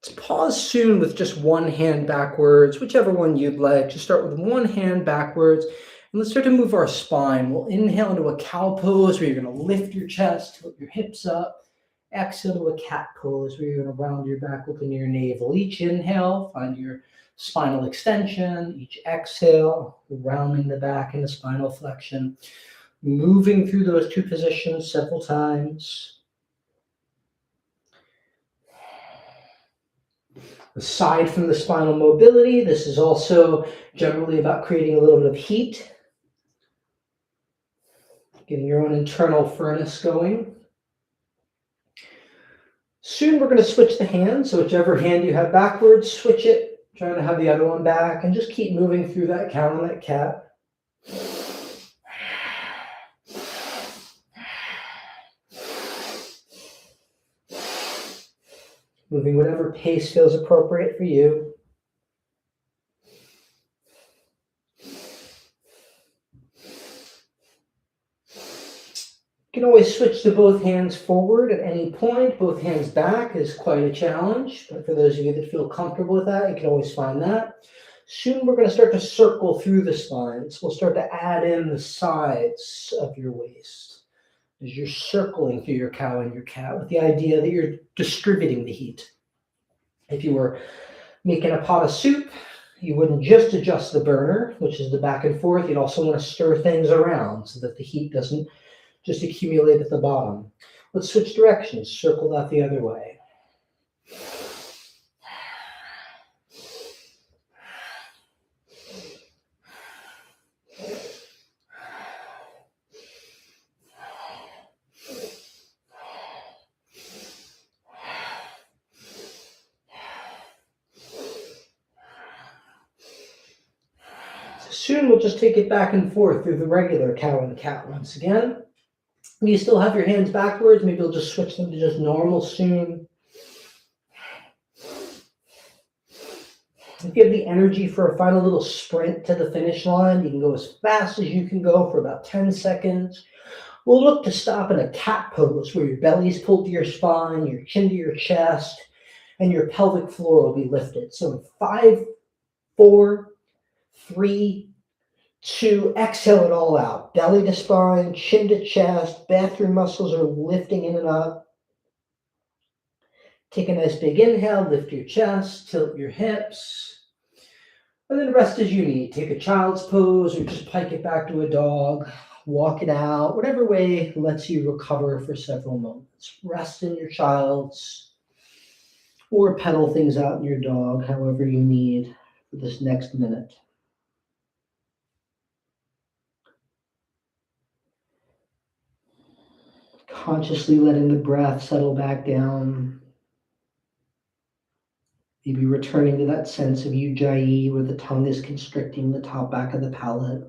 Let's pause soon with just one hand backwards, whichever one you'd like. Just start with one hand backwards. And let's start to move our spine. We'll inhale into a cow pose where you're going to lift your chest, tilt your hips up. Exhale to a cat pose where you're going to round your back, open your navel. Each inhale, find your spinal extension. Each exhale, rounding the back into spinal flexion. Moving through those two positions several times. Aside from the spinal mobility, this is also generally about creating a little bit of heat, getting your own internal furnace going. Soon we're going to switch the hands, so whichever hand you have backwards, switch it, trying to have the other one back, and just keep moving through that cow and that cat. Moving whatever pace feels appropriate for you. You can always switch to both hands forward at any point. Both hands back is quite a challenge, but for those of you that feel comfortable with that, you can always find that. Soon we're going to start to circle through the spines. We'll start to add in the sides of your waist as you're circling through your cow and your cat with the idea that you're distributing the heat. If you were making a pot of soup, you wouldn't just adjust the burner, which is the back and forth. You'd also want to stir things around so that the heat doesn't just accumulate at the bottom. Let's switch directions. Circle that the other way. Soon we'll just take it back and forth through the regular cow and cat once again. You still have your hands backwards. Maybe you'll just switch them to just normal soon. If you have the energy for a final little sprint to the finish line, you can go as fast as you can go for about 10 seconds. We'll look to stop in a cat pose where your belly's pulled to your spine, your chin to your chest, and your pelvic floor will be lifted. So in 5, 4, 3, 2, exhale it all out. Belly to spine, chin to chest, bathroom muscles are lifting in and up. Take a nice big inhale, lift your chest, tilt your hips, and then rest as you need. Take a child's pose or just pike it back to a dog, walk it out, whatever way lets you recover for several moments. Rest in your child's or pedal things out in your dog, however you need for this next minute. Consciously letting the breath settle back down. Maybe returning to that sense of ujjayi where the tongue is constricting the top back of the palate.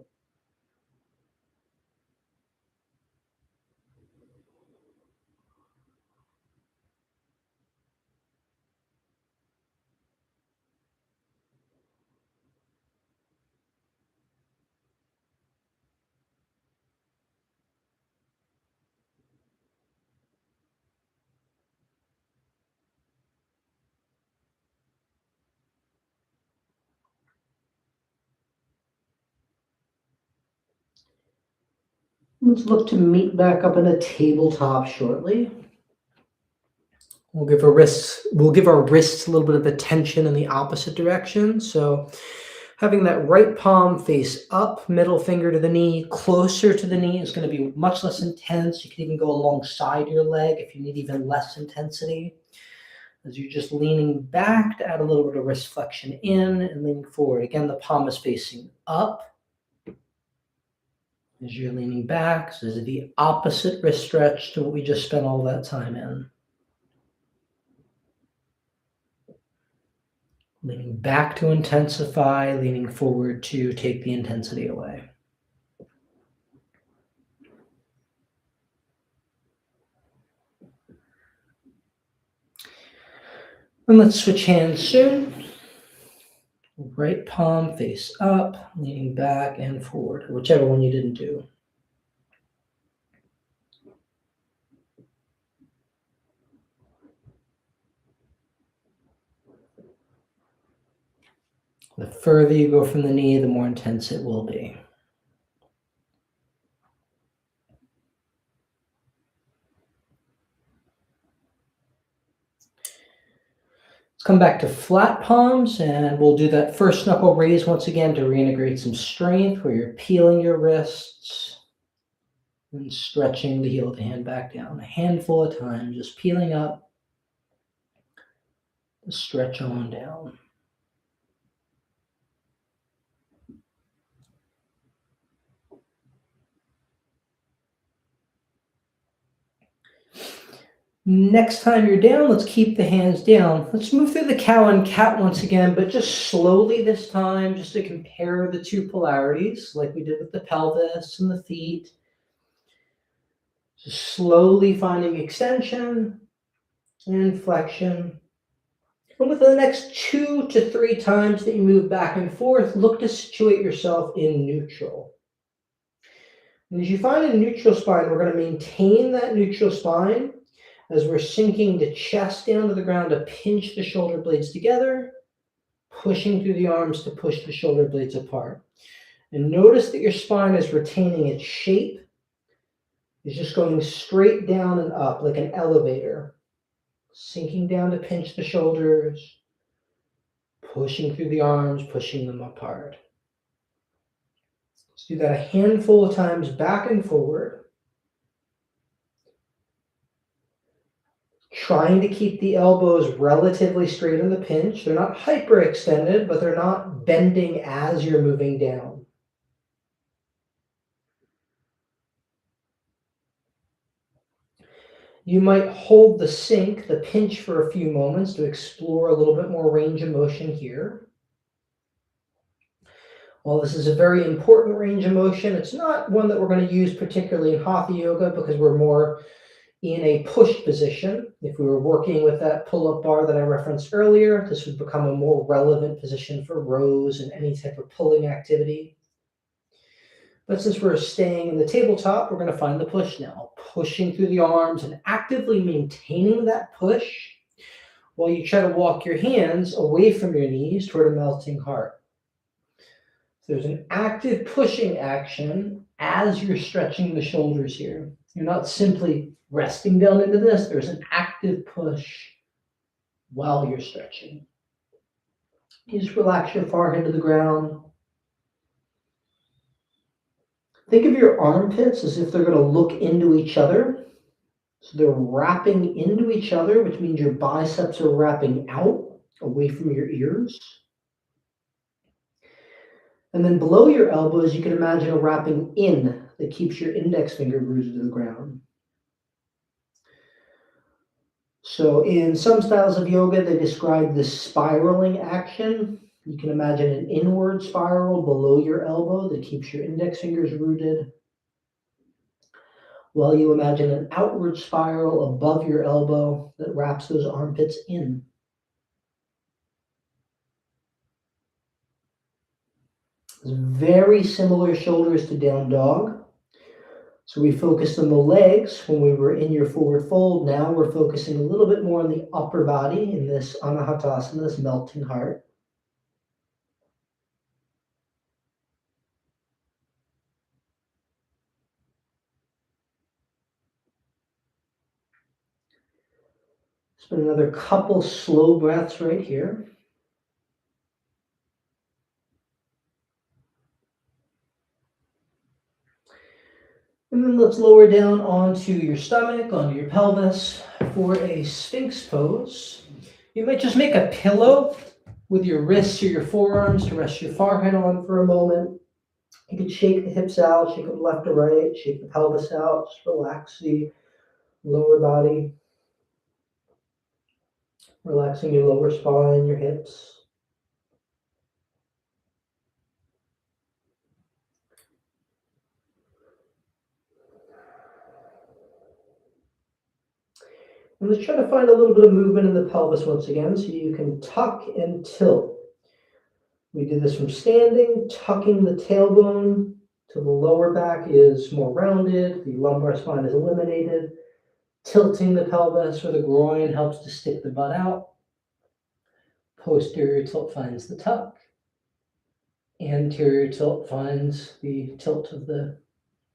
Let's look to meet back up in a tabletop shortly. We'll give our wrists a little bit of attention in the opposite direction. So having that right palm face up, middle finger to the knee, closer to the knee is going to be much less intense. You can even go alongside your leg if you need even less intensity. As you're just leaning back to add a little bit of wrist flexion in and leaning forward. Again, the palm is facing up. As you're leaning back, so this is the opposite wrist stretch to what we just spent all that time in. Leaning back to intensify, leaning forward to take the intensity away. And let's switch hands soon. Right palm face up, leaning back and forward, whichever one you didn't do. The further you go from the knee, the more intense it will be. Let's come back to flat palms, and we'll do that first knuckle raise once again to reintegrate some strength where you're peeling your wrists and stretching the heel of the hand back down. A handful of times, just peeling up, stretch on down. Next time you're down, let's keep the hands down. Let's move through the cow and cat once again, but just slowly this time, just to compare the two polarities, like we did with the pelvis and the feet. Just slowly finding extension and flexion. And within the next 2 to 3 times that you move back and forth, look to situate yourself in neutral. And as you find a neutral spine, we're going to maintain that neutral spine as we're sinking the chest down to the ground to pinch the shoulder blades together, pushing through the arms to push the shoulder blades apart. And notice that your spine is retaining its shape. It's just going straight down and up like an elevator, sinking down to pinch the shoulders, pushing through the arms, pushing them apart. Let's do that a handful of times back and forward. Trying to keep the elbows relatively straight in the pinch. They're not hyperextended, but they're not bending as you're moving down. You might hold the sink, the pinch, for a few moments to explore a little bit more range of motion here. While this is a very important range of motion, it's not one that we're going to use particularly in Hatha Yoga because we're more in a push position. If we were working with that pull-up bar that I referenced earlier, this would become a more relevant position for rows and any type of pulling activity. But since we're staying in the tabletop, we're going to find the push now, pushing through the arms and actively maintaining that push while you try to walk your hands away from your knees toward a melting heart. So there's an active pushing action as you're stretching the shoulders here. You're not simply resting down into this. There's an active push while you're stretching. You just relax your forehead to the ground. Think of your armpits as if they're going to look into each other. So they're wrapping into each other, which means your biceps are wrapping out away from your ears. And then below your elbows, you can imagine a wrapping in that keeps your index finger rooted to the ground. So in some styles of yoga, they describe this spiraling action. You can imagine an inward spiral below your elbow that keeps your index fingers rooted, while you imagine an outward spiral above your elbow that wraps those armpits in. Very similar shoulders to down dog. So we focused on the legs when we were in your forward fold. Now we're focusing a little bit more on the upper body in this Anahatasana, this melting heart. Spend another couple slow breaths right here. And then let's lower down onto your stomach, onto your pelvis for a Sphinx pose. You might just make a pillow with your wrists or your forearms to rest your forehead on for a moment. You can shake the hips out, shake them left to right, shake the pelvis out, just relax the lower body. Relaxing your lower spine, your hips. And let's try to find a little bit of movement in the pelvis once again, so you can tuck and tilt. We do this from standing, tucking the tailbone till the lower back is more rounded, the lumbar spine is eliminated. Tilting the pelvis or the groin helps to stick the butt out. Posterior tilt finds the tuck. Anterior tilt finds the tilt of the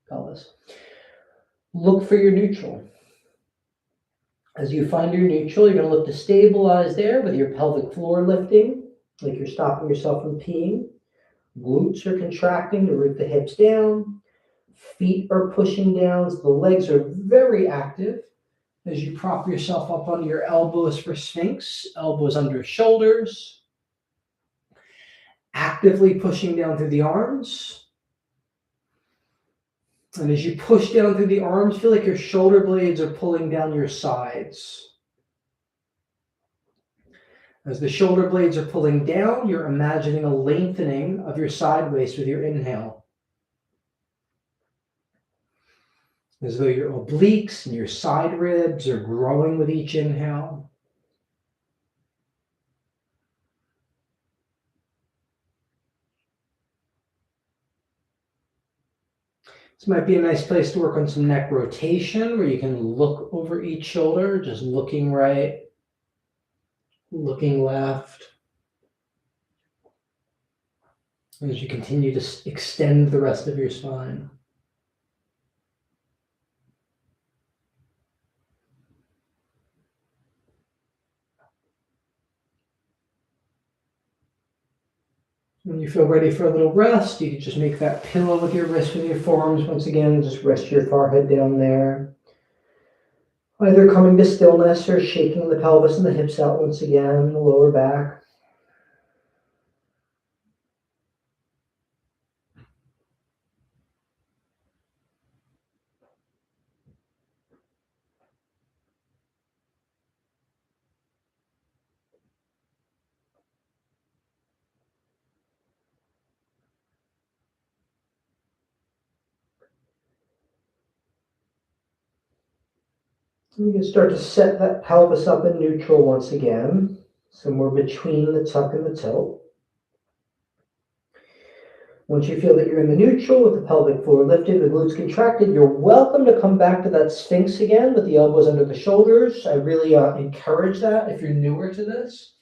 pelvis. Look for your neutral. As you find your neutral, you're going to look to stabilize there with your pelvic floor lifting, like you're stopping yourself from peeing. Glutes are contracting to root the hips down. Feet are pushing down, so the legs are very active as you prop yourself up onto your elbows for Sphinx, elbows under shoulders. Actively pushing down through the arms. And as you push down through the arms, feel like your shoulder blades are pulling down your sides. As the shoulder blades are pulling down, you're imagining a lengthening of your side waist with your inhale. As though your obliques and your side ribs are growing with each inhale. This might be a nice place to work on some neck rotation where you can look over each shoulder, just looking right, looking left. As you continue to extend the rest of your spine. When you feel ready for a little rest, you can just make that pillow with your wrist with your forearms once again. Just rest your forehead down there. Either coming to stillness or shaking the pelvis and the hips out once again, the lower back. You can start to set that pelvis up in neutral once again, somewhere between the tuck and the tilt. Once you feel that you're in the neutral with the pelvic floor lifted, the glutes contracted, you're welcome to come back to that Sphinx again with the elbows under the shoulders. I really encourage that if you're newer to this.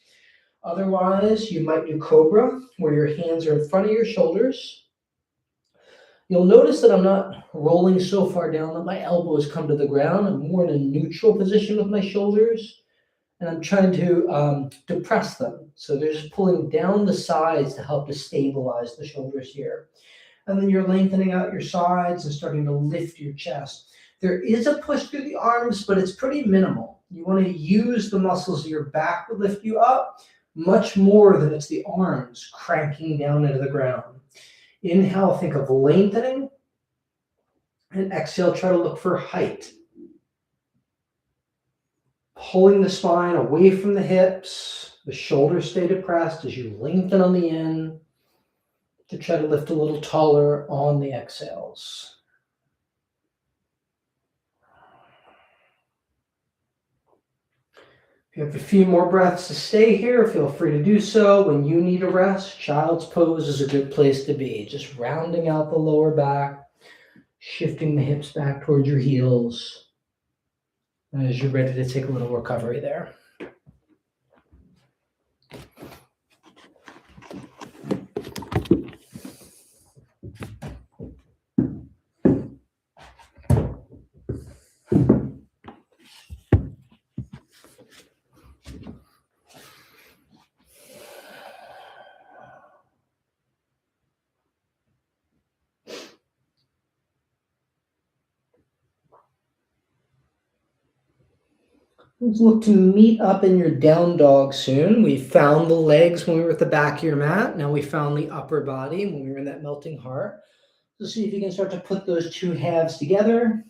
Otherwise, you might do Cobra, where your hands are in front of your shoulders. You'll notice that I'm not rolling so far down that my elbows come to the ground. I'm more in a neutral position with my shoulders, and I'm trying to depress them. So they're just pulling down the sides to help to stabilize the shoulders here. And then you're lengthening out your sides and starting to lift your chest. There is a push through the arms, but it's pretty minimal. You want to use the muscles of your back to lift you up much more than it's the arms cranking down into the ground. Inhale, think of lengthening, and exhale, try to look for height. Pulling the spine away from the hips, the shoulders stay depressed as you lengthen on the in to try to lift a little taller on the exhales. If you have a few more breaths to stay here, feel free to do so. When you need a rest, child's pose is a good place to be. Just rounding out the lower back, shifting the hips back towards your heels as you're ready to take a little recovery there. Let's look to meet up in your down dog soon. We found the legs when we were at the back of your mat. Now we found the upper body when we were in that melting heart. So see if you can start to put those two halves together.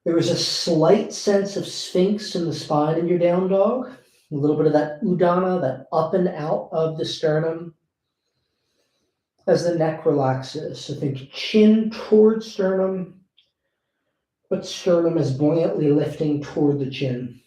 There was a slight sense of sphinx in the spine in your down dog. A little bit of that udana, that up and out of the sternum as the neck relaxes. So think chin towards sternum, but sternum is buoyantly lifting toward the chin.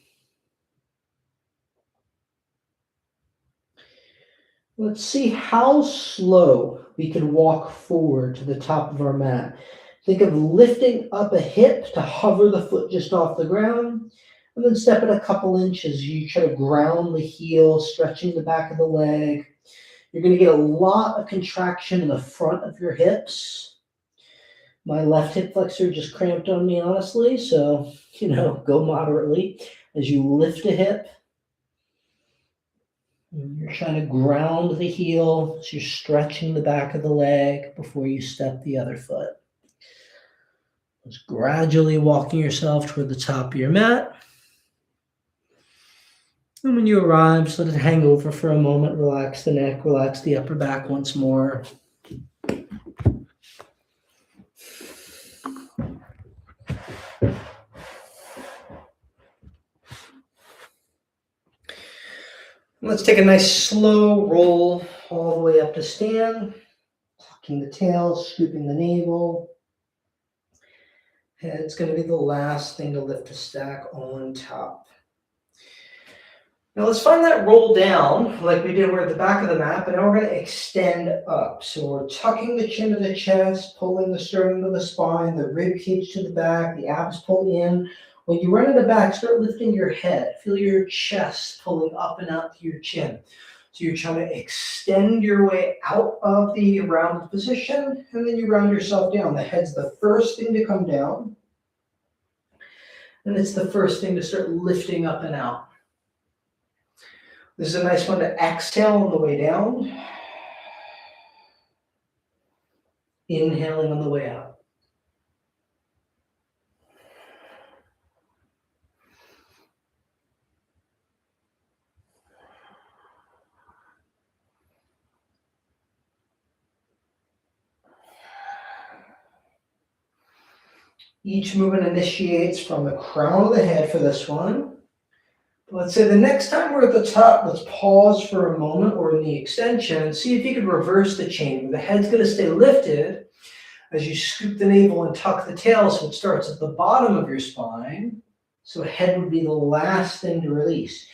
Let's see how slow we can walk forward to the top of our mat. Think of lifting up a hip to hover the foot just off the ground, and then step it a couple inches. You try to ground the heel, stretching the back of the leg. You're going to get a lot of contraction in the front of your hips. My left hip flexor just cramped on me, honestly, so, go moderately as you lift a hip. You're trying to ground the heel, so you're stretching the back of the leg before you step the other foot. Just gradually walking yourself toward the top of your mat. And when you arrive, just let it hang over for a moment. Relax the neck, relax the upper back once more. Let's take a nice slow roll all the way up to stand. Tucking the tail, scooping the navel. Head's going to be the last thing to lift the stack on top. Now let's find that roll down like we did. We're at the back of the mat, but now we're going to extend up. So we're tucking the chin to the chest, pulling the sternum to the spine, the rib cage to the back, the abs pull in. When you run to the back, start lifting your head. Feel your chest pulling up and out to your chin. So you're trying to extend your way out of the rounded position, and then you round yourself down. The head's the first thing to come down, and it's the first thing to start lifting up and out. This is a nice one to exhale on the way down, inhaling on the way out. Each movement initiates from the crown of the head for this one. Let's say the next time we're at the top, let's pause for a moment or in the extension and see if you can reverse the chain. The head's going to stay lifted as you scoop the navel and tuck the tail, so it starts at the bottom of your spine. So head would be the last thing to release.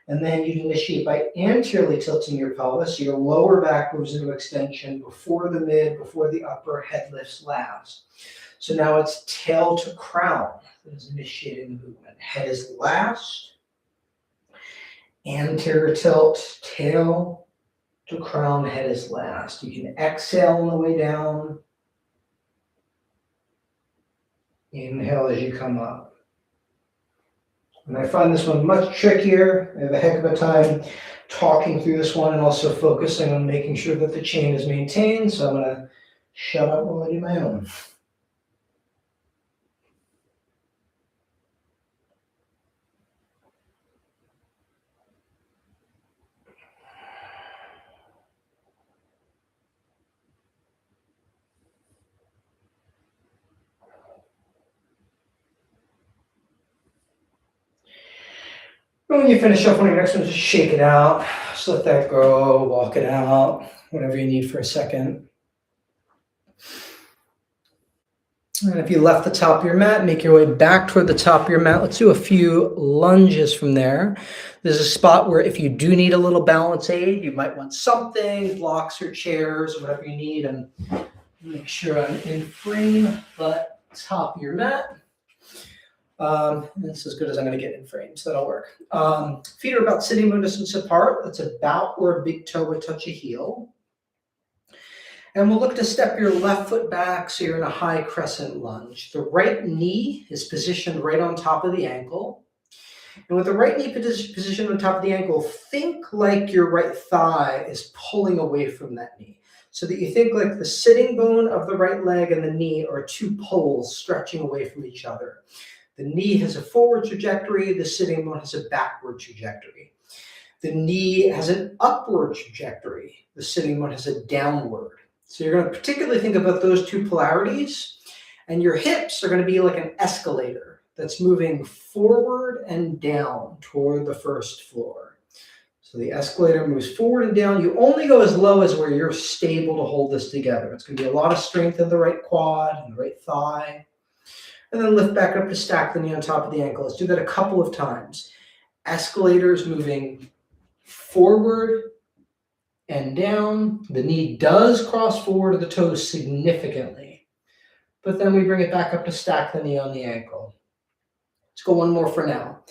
And then you'd initiate by anteriorly tilting your pelvis. So your lower back moves into extension before the mid, before the upper, head lifts last. So now it's tail to crown that is initiating the movement. Head is last. Anterior tilt, tail to crown, head is last. You can exhale on the way down. Inhale as you come up. And I find this one much trickier. I have a heck of a time talking through this one and also focusing on making sure that the chain is maintained. So I'm going to shut up while I do my own. When you finish up on your next one, just shake it out. Just let that go, walk it out, whatever you need for a second. And if you left the top of your mat, make your way back toward the top of your mat. Let's do a few lunges from there. There's a spot where if you do need a little balance aid, you might want something, blocks or chairs, or whatever you need. And make sure I'm in frame, but top of your mat. That's as good as I'm going to get in frame, so that'll work. Feet are about sitting bone distance apart. That's about where a big toe would touch a heel. And we'll look to step your left foot back so you're in a high crescent lunge. The right knee is positioned right on top of the ankle. And with the right knee positioned on top of the ankle, think like your right thigh is pulling away from that knee. So that you think like the sitting bone of the right leg and the knee are two poles stretching away from each other. The knee has a forward trajectory. The sitting bone has a backward trajectory. The knee has an upward trajectory. The sitting bone has a downward. So you're going to particularly think about those two polarities. And your hips are going to be like an escalator that's moving forward and down toward the first floor. So the escalator moves forward and down. You only go as low as where you're stable to hold this together. It's going to be a lot of strength in the right quad and the right thigh. And then lift back up to stack the knee on top of the ankle. Let's do that a couple of times. Escalators moving forward and down. The knee does cross forward to the toes significantly. But then we bring it back up to stack the knee on the ankle. Let's go one more for now.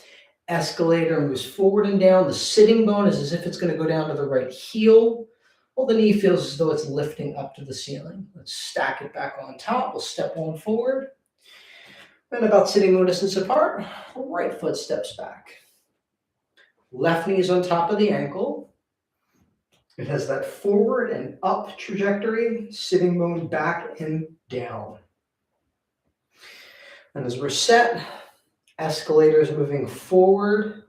Escalator moves forward and down. The sitting bone is as if it's going to go down to the right heel. Well, the knee feels as though it's lifting up to the ceiling. Let's stack it back on top. We'll step one forward. And about sitting bone distance apart, right foot steps back. Left knee is on top of the ankle. It has that forward and up trajectory, sitting bone back and down. And as we're set, escalators moving forward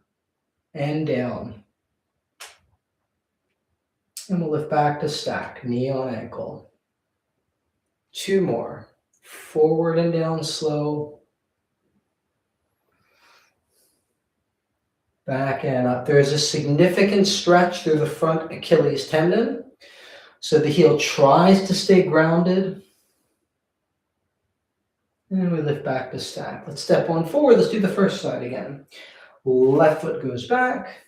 and down. And we'll lift back to stack, knee on ankle. Two more. Forward and down slow. Back and up. There's a significant stretch through the front Achilles tendon. So the heel tries to stay grounded. And we lift back to stack. Let's step one forward. Let's do the first side again. Left foot goes back.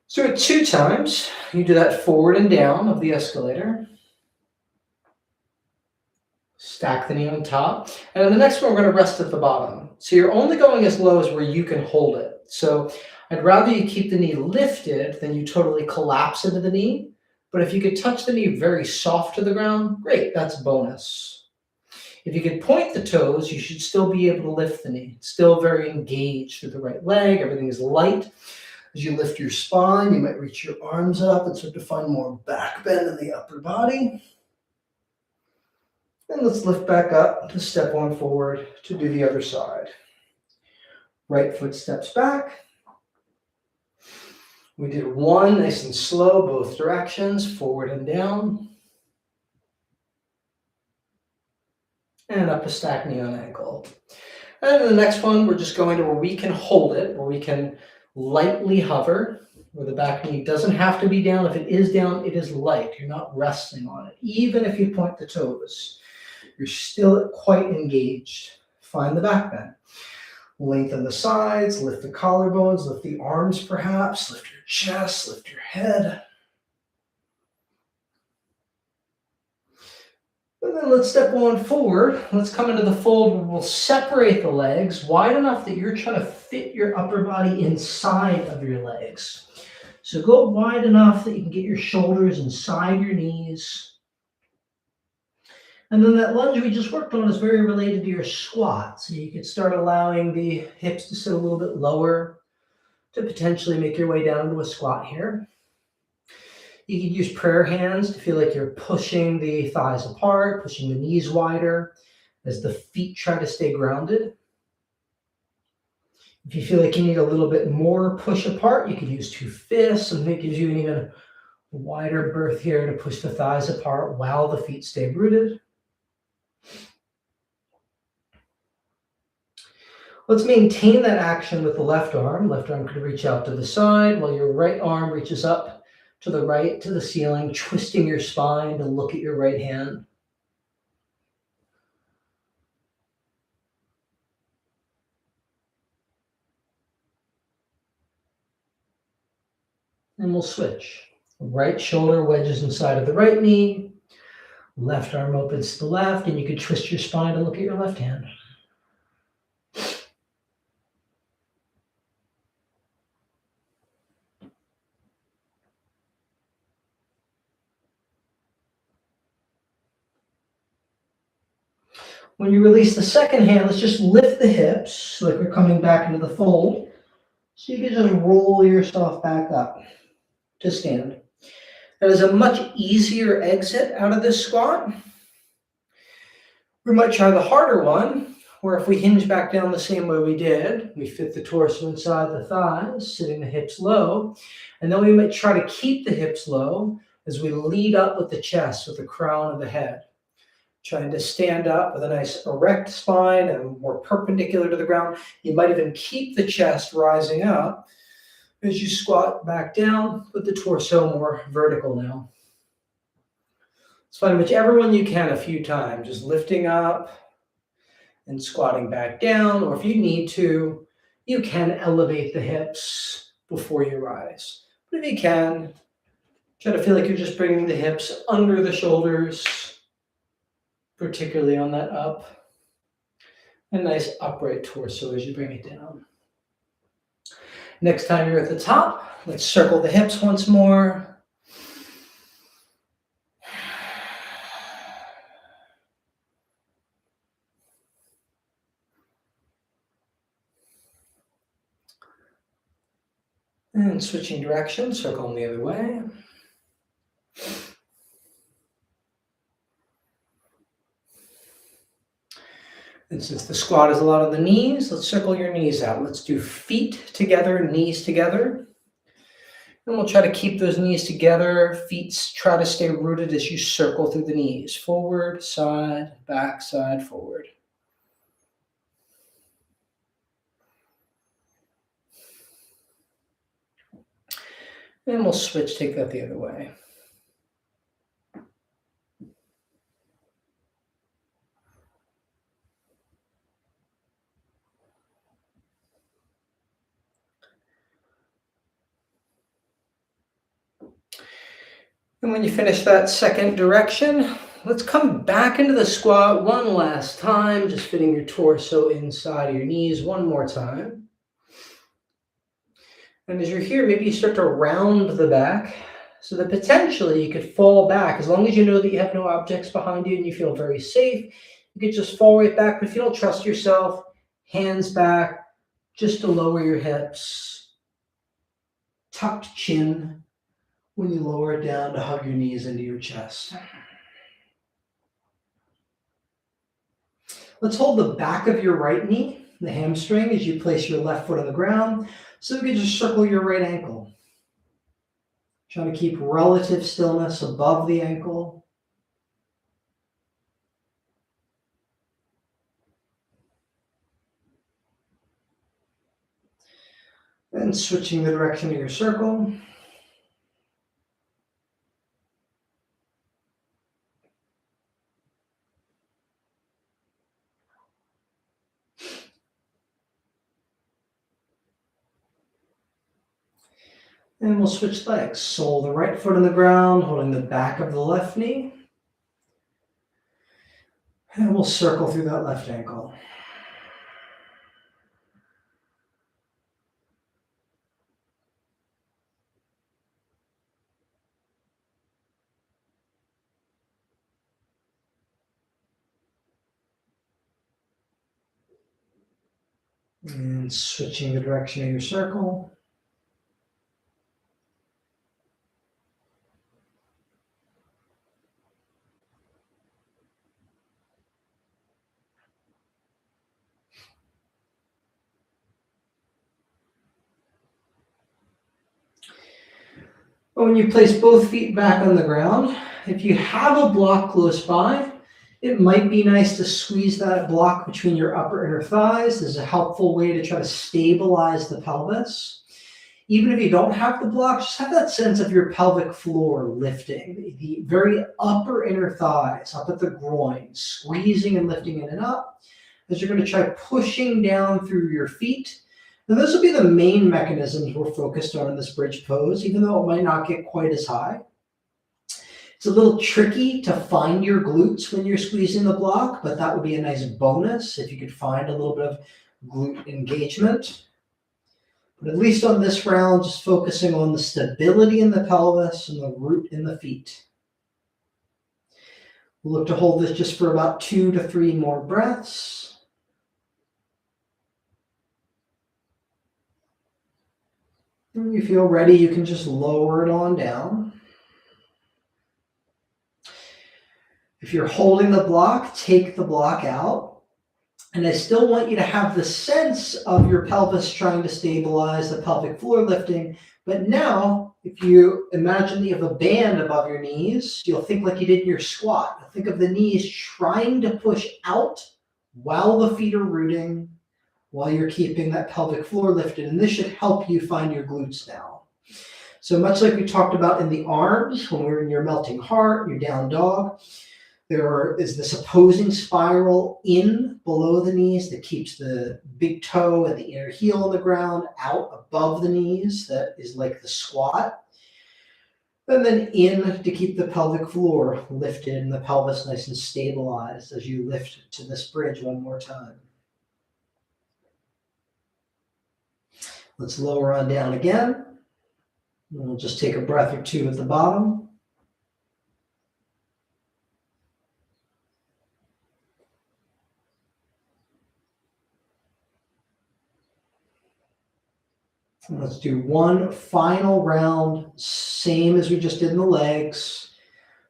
So at 2 times, you do that forward and down of the escalator. Stack the knee on top. And then the next one, we're going to rest at the bottom. So you're only going as low as where you can hold it. So I'd rather you keep the knee lifted than you totally collapse into the knee. But if you could touch the knee very soft to the ground, great, that's bonus. If you could point the toes, you should still be able to lift the knee. It's still very engaged through the right leg. Everything is light. As you lift your spine, you might reach your arms up and start to find more back bend in the upper body. And let's lift back up to step one forward to do the other side. Right foot steps back. We did one nice and slow, both directions, forward and down. And up to stack knee on ankle. And then the next one, we're just going to where we can hold it, where we can lightly hover, where the back knee doesn't have to be down. If it is down, it is light. You're not resting on it. Even if you point the toes, you're still quite engaged. Find the back bend. Lengthen the sides, lift the collarbones, lift the arms perhaps, lift your chest, lift your head. And then let's step one forward. Let's come into the fold where we'll separate the legs wide enough that you're trying to fit your upper body inside of your legs. So go wide enough that you can get your shoulders inside your knees. And then that lunge we just worked on is very related to your squat. So you could start allowing the hips to sit a little bit lower to potentially make your way down into a squat here. You could use prayer hands to feel like you're pushing the thighs apart, pushing the knees wider as the feet try to stay grounded. If you feel like you need a little bit more push apart, you could use 2 fists. Something that gives you an even wider berth here to push the thighs apart while the feet stay rooted. Let's maintain that action with the left arm. Left arm could reach out to the side while your right arm reaches up to the right, to the ceiling, twisting your spine to look at your right hand. And we'll switch. Right shoulder wedges inside of the right knee. Left arm opens to the left, and you could twist your spine to look at your left hand. When you release the second hand, let's just lift the hips like we're coming back into the fold. So you can just roll yourself back up to stand. That is a much easier exit out of this squat. We might try the harder one, Or if we hinge back down the same way we did, we fit the torso inside the thighs, sitting the hips low, and then we might try to keep the hips low as we lead up with the chest, with the crown of the head. Trying to stand up with a nice erect spine and more perpendicular to the ground. You might even keep the chest rising up as you squat back down with the torso more vertical now. Let's find whichever one you can a few times, just lifting up and squatting back down, or if you need to, you can elevate the hips before you rise. But if you can, try to feel like you're just bringing the hips under the shoulders, particularly on that up. A nice upright torso as you bring it down. Next time you're at the top, let's circle the hips once more. And switching direction, circle them the other way. And since the squat is a lot of the knees, let's circle your knees out. Let's do feet together, knees together. And we'll try to keep those knees together. Feet try to stay rooted as you circle through the knees. Forward, side, back, side, forward. And we'll switch, take that the other way. And when you finish that second direction, let's come back into the squat one last time, just fitting your torso inside of your knees one more time. And as you're here, maybe you start to round the back so that potentially you could fall back. As long as you know that you have no objects behind you and you feel very safe, you could just fall right back. But if you don't trust yourself, hands back, just to lower your hips, tucked chin when you lower it down to hug your knees into your chest. Let's hold the back of your right knee, the hamstring, as you place your left foot on the ground. So you can just circle your right ankle. Trying to keep relative stillness above the ankle. And switching the direction of your circle. And we'll switch legs. Sole the right foot on the ground, holding the back of the left knee. And we'll circle through that left ankle. And switching the direction of your circle. When you place both feet back on the ground, if you have a block close by, it might be nice to squeeze that block between your upper inner thighs. This is a helpful way to try to stabilize the pelvis. Even if you don't have the block, just have that sense of your pelvic floor lifting, the very upper inner thighs, up at the groin, squeezing and lifting in and up, as you're going to try pushing down through your feet. And those will be the main mechanisms we're focused on in this bridge pose, even though it might not get quite as high. It's a little tricky to find your glutes when you're squeezing the block, but that would be a nice bonus if you could find a little bit of glute engagement. But at least on this round, just focusing on the stability in the pelvis and the root in the feet. We'll look to hold this just for about 2 to 3 more breaths. When you feel ready, you can just lower it on down. If you're holding the block, take the block out. And I still want you to have the sense of your pelvis trying to stabilize, the pelvic floor lifting. But now, if you imagine that you have a band above your knees, you'll think like you did in your squat. You'll think of the knees trying to push out while the feet are rooting, while you're keeping that pelvic floor lifted. And this should help you find your glutes now. So much like we talked about in the arms, when we're in your melting heart, your down dog, there is this opposing spiral in below the knees that keeps the big toe and the inner heel on the ground out above the knees. That is like the squat. And then in to keep the pelvic floor lifted and the pelvis nice and stabilized as you lift to this bridge one more time. Let's lower on down again. And we'll just take a breath or two at the bottom. And let's do one final round, same as we just did in the legs.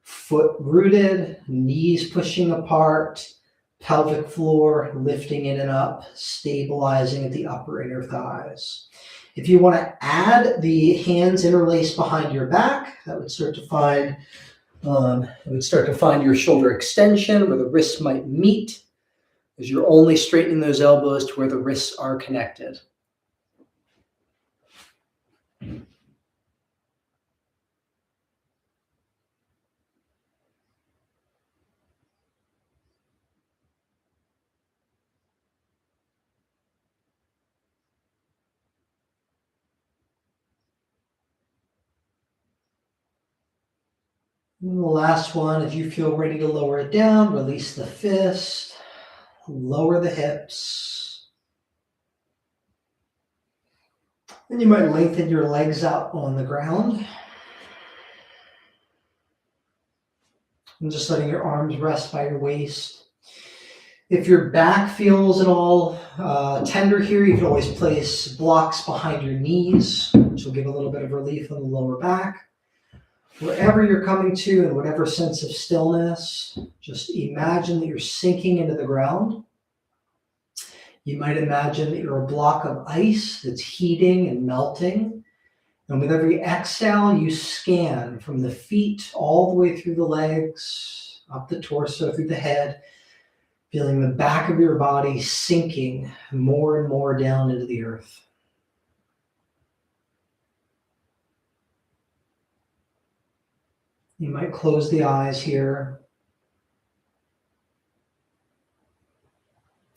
Foot rooted, knees pushing apart, pelvic floor lifting in and up, stabilizing at the upper inner thighs. If you want to add the hands interlaced behind your back, that would start to find your shoulder extension where the wrists might meet, as you're only straightening those elbows to where the wrists are connected. And the last one, if you feel ready to lower it down, release the fist, lower the hips. And you might lengthen your legs out on the ground. And just letting your arms rest by your waist. If your back feels at all tender here, you can always place blocks behind your knees, which will give a little bit of relief on the lower back. Wherever you're coming to and whatever sense of stillness, just imagine that you're sinking into the ground. You might imagine that you're a block of ice that's heating and melting. And with every exhale, you scan from the feet all the way through the legs, up the torso, through the head, feeling the back of your body sinking more and more down into the earth. You might close the eyes here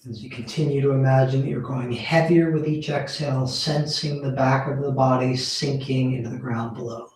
as you continue to imagine that you're going heavier with each exhale, sensing the back of the body sinking into the ground below.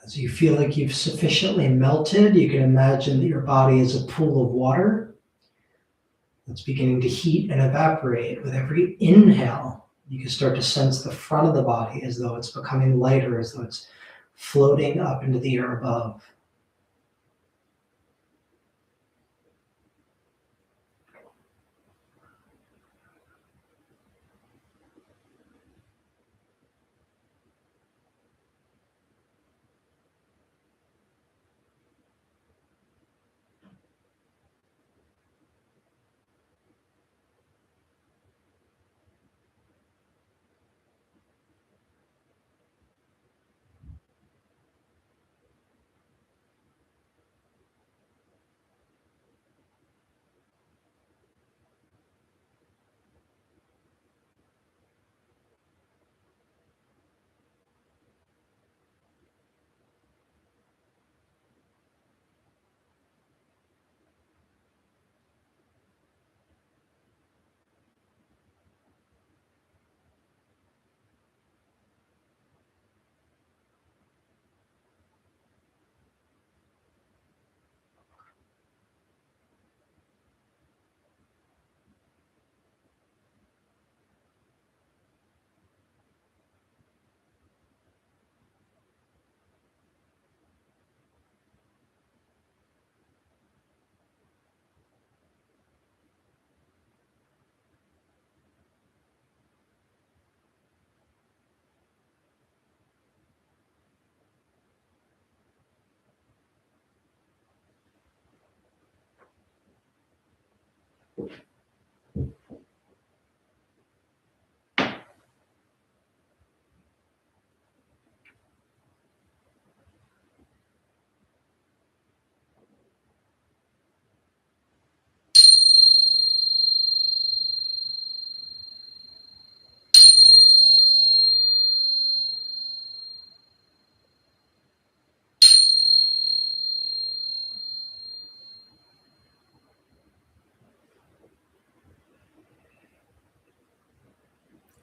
As you feel like you've sufficiently melted, you can imagine that your body is a pool of water that's beginning to heat and evaporate. With every inhale, you can start to sense the front of the body as though it's becoming lighter, as though it's floating up into the air above.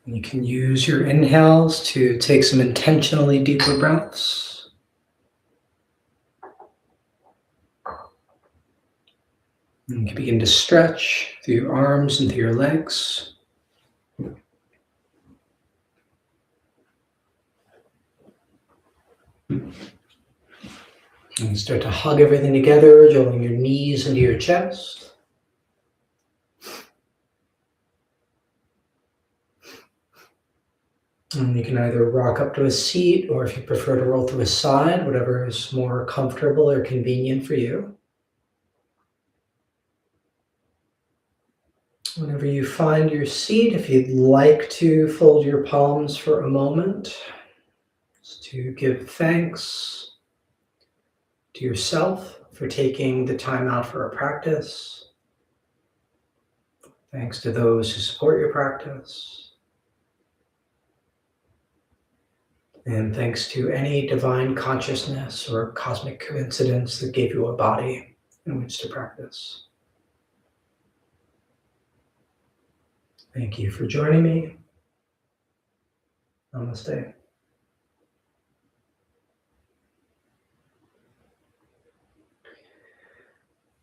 You can use your inhales to take some intentionally deeper breaths. And you can begin to stretch through your arms and through your legs. And start to hug everything together, drawing your knees into your chest. And you can either rock up to a seat, or if you prefer to roll to a side, whatever is more comfortable or convenient for you. Whenever you find your seat, if you'd like to fold your palms for a moment, just to give thanks to yourself for taking the time out for a practice. Thanks to those who support your practice. And thanks to any divine consciousness or cosmic coincidence that gave you a body in which to practice. Thank you for joining me. Namaste.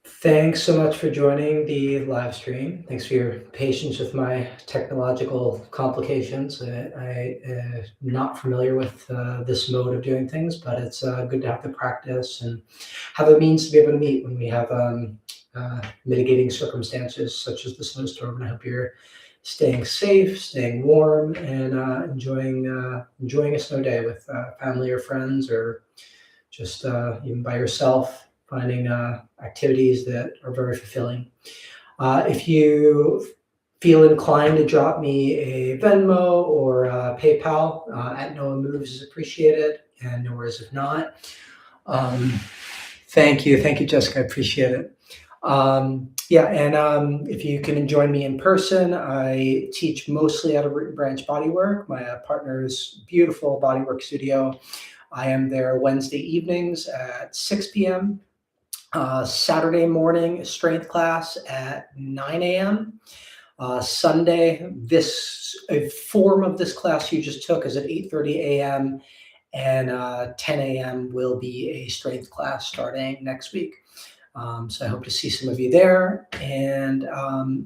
Thanks so much for joining the live stream. Thanks for your patience with my technological complications. I'm not familiar with this mode of doing things, but it's good to have the practice and have a means to be able to meet when we have mitigating circumstances such as the snowstorm. And I hope you're staying safe, staying warm, and enjoying a snow day with family or friends, or just even by yourself, finding activities that are very fulfilling. If you feel inclined to drop me a Venmo or a PayPal, at Noah Moves is appreciated, and no worries if not. Thank you, Jessica. I appreciate it. If you can join me in person, I teach mostly out of Root and Branch Bodywork, my partner's beautiful bodywork studio. I am there Wednesday evenings at 6 p.m. Saturday morning strength class at 9 a.m. Sunday, a form of this class you just took is at 8:30 a.m. and 10 a.m. will be a strength class starting next week. So I hope to see some of you there. And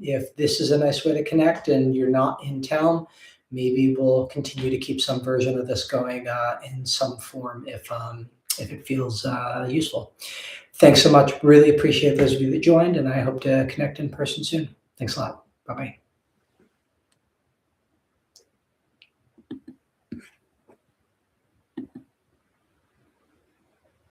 if this is a nice way to connect and you're not in town, maybe we'll continue to keep some version of this going in some form if it feels useful. Thanks so much. Really appreciate those of you that joined, and I hope to connect in person soon. Thanks a lot. Bye-bye.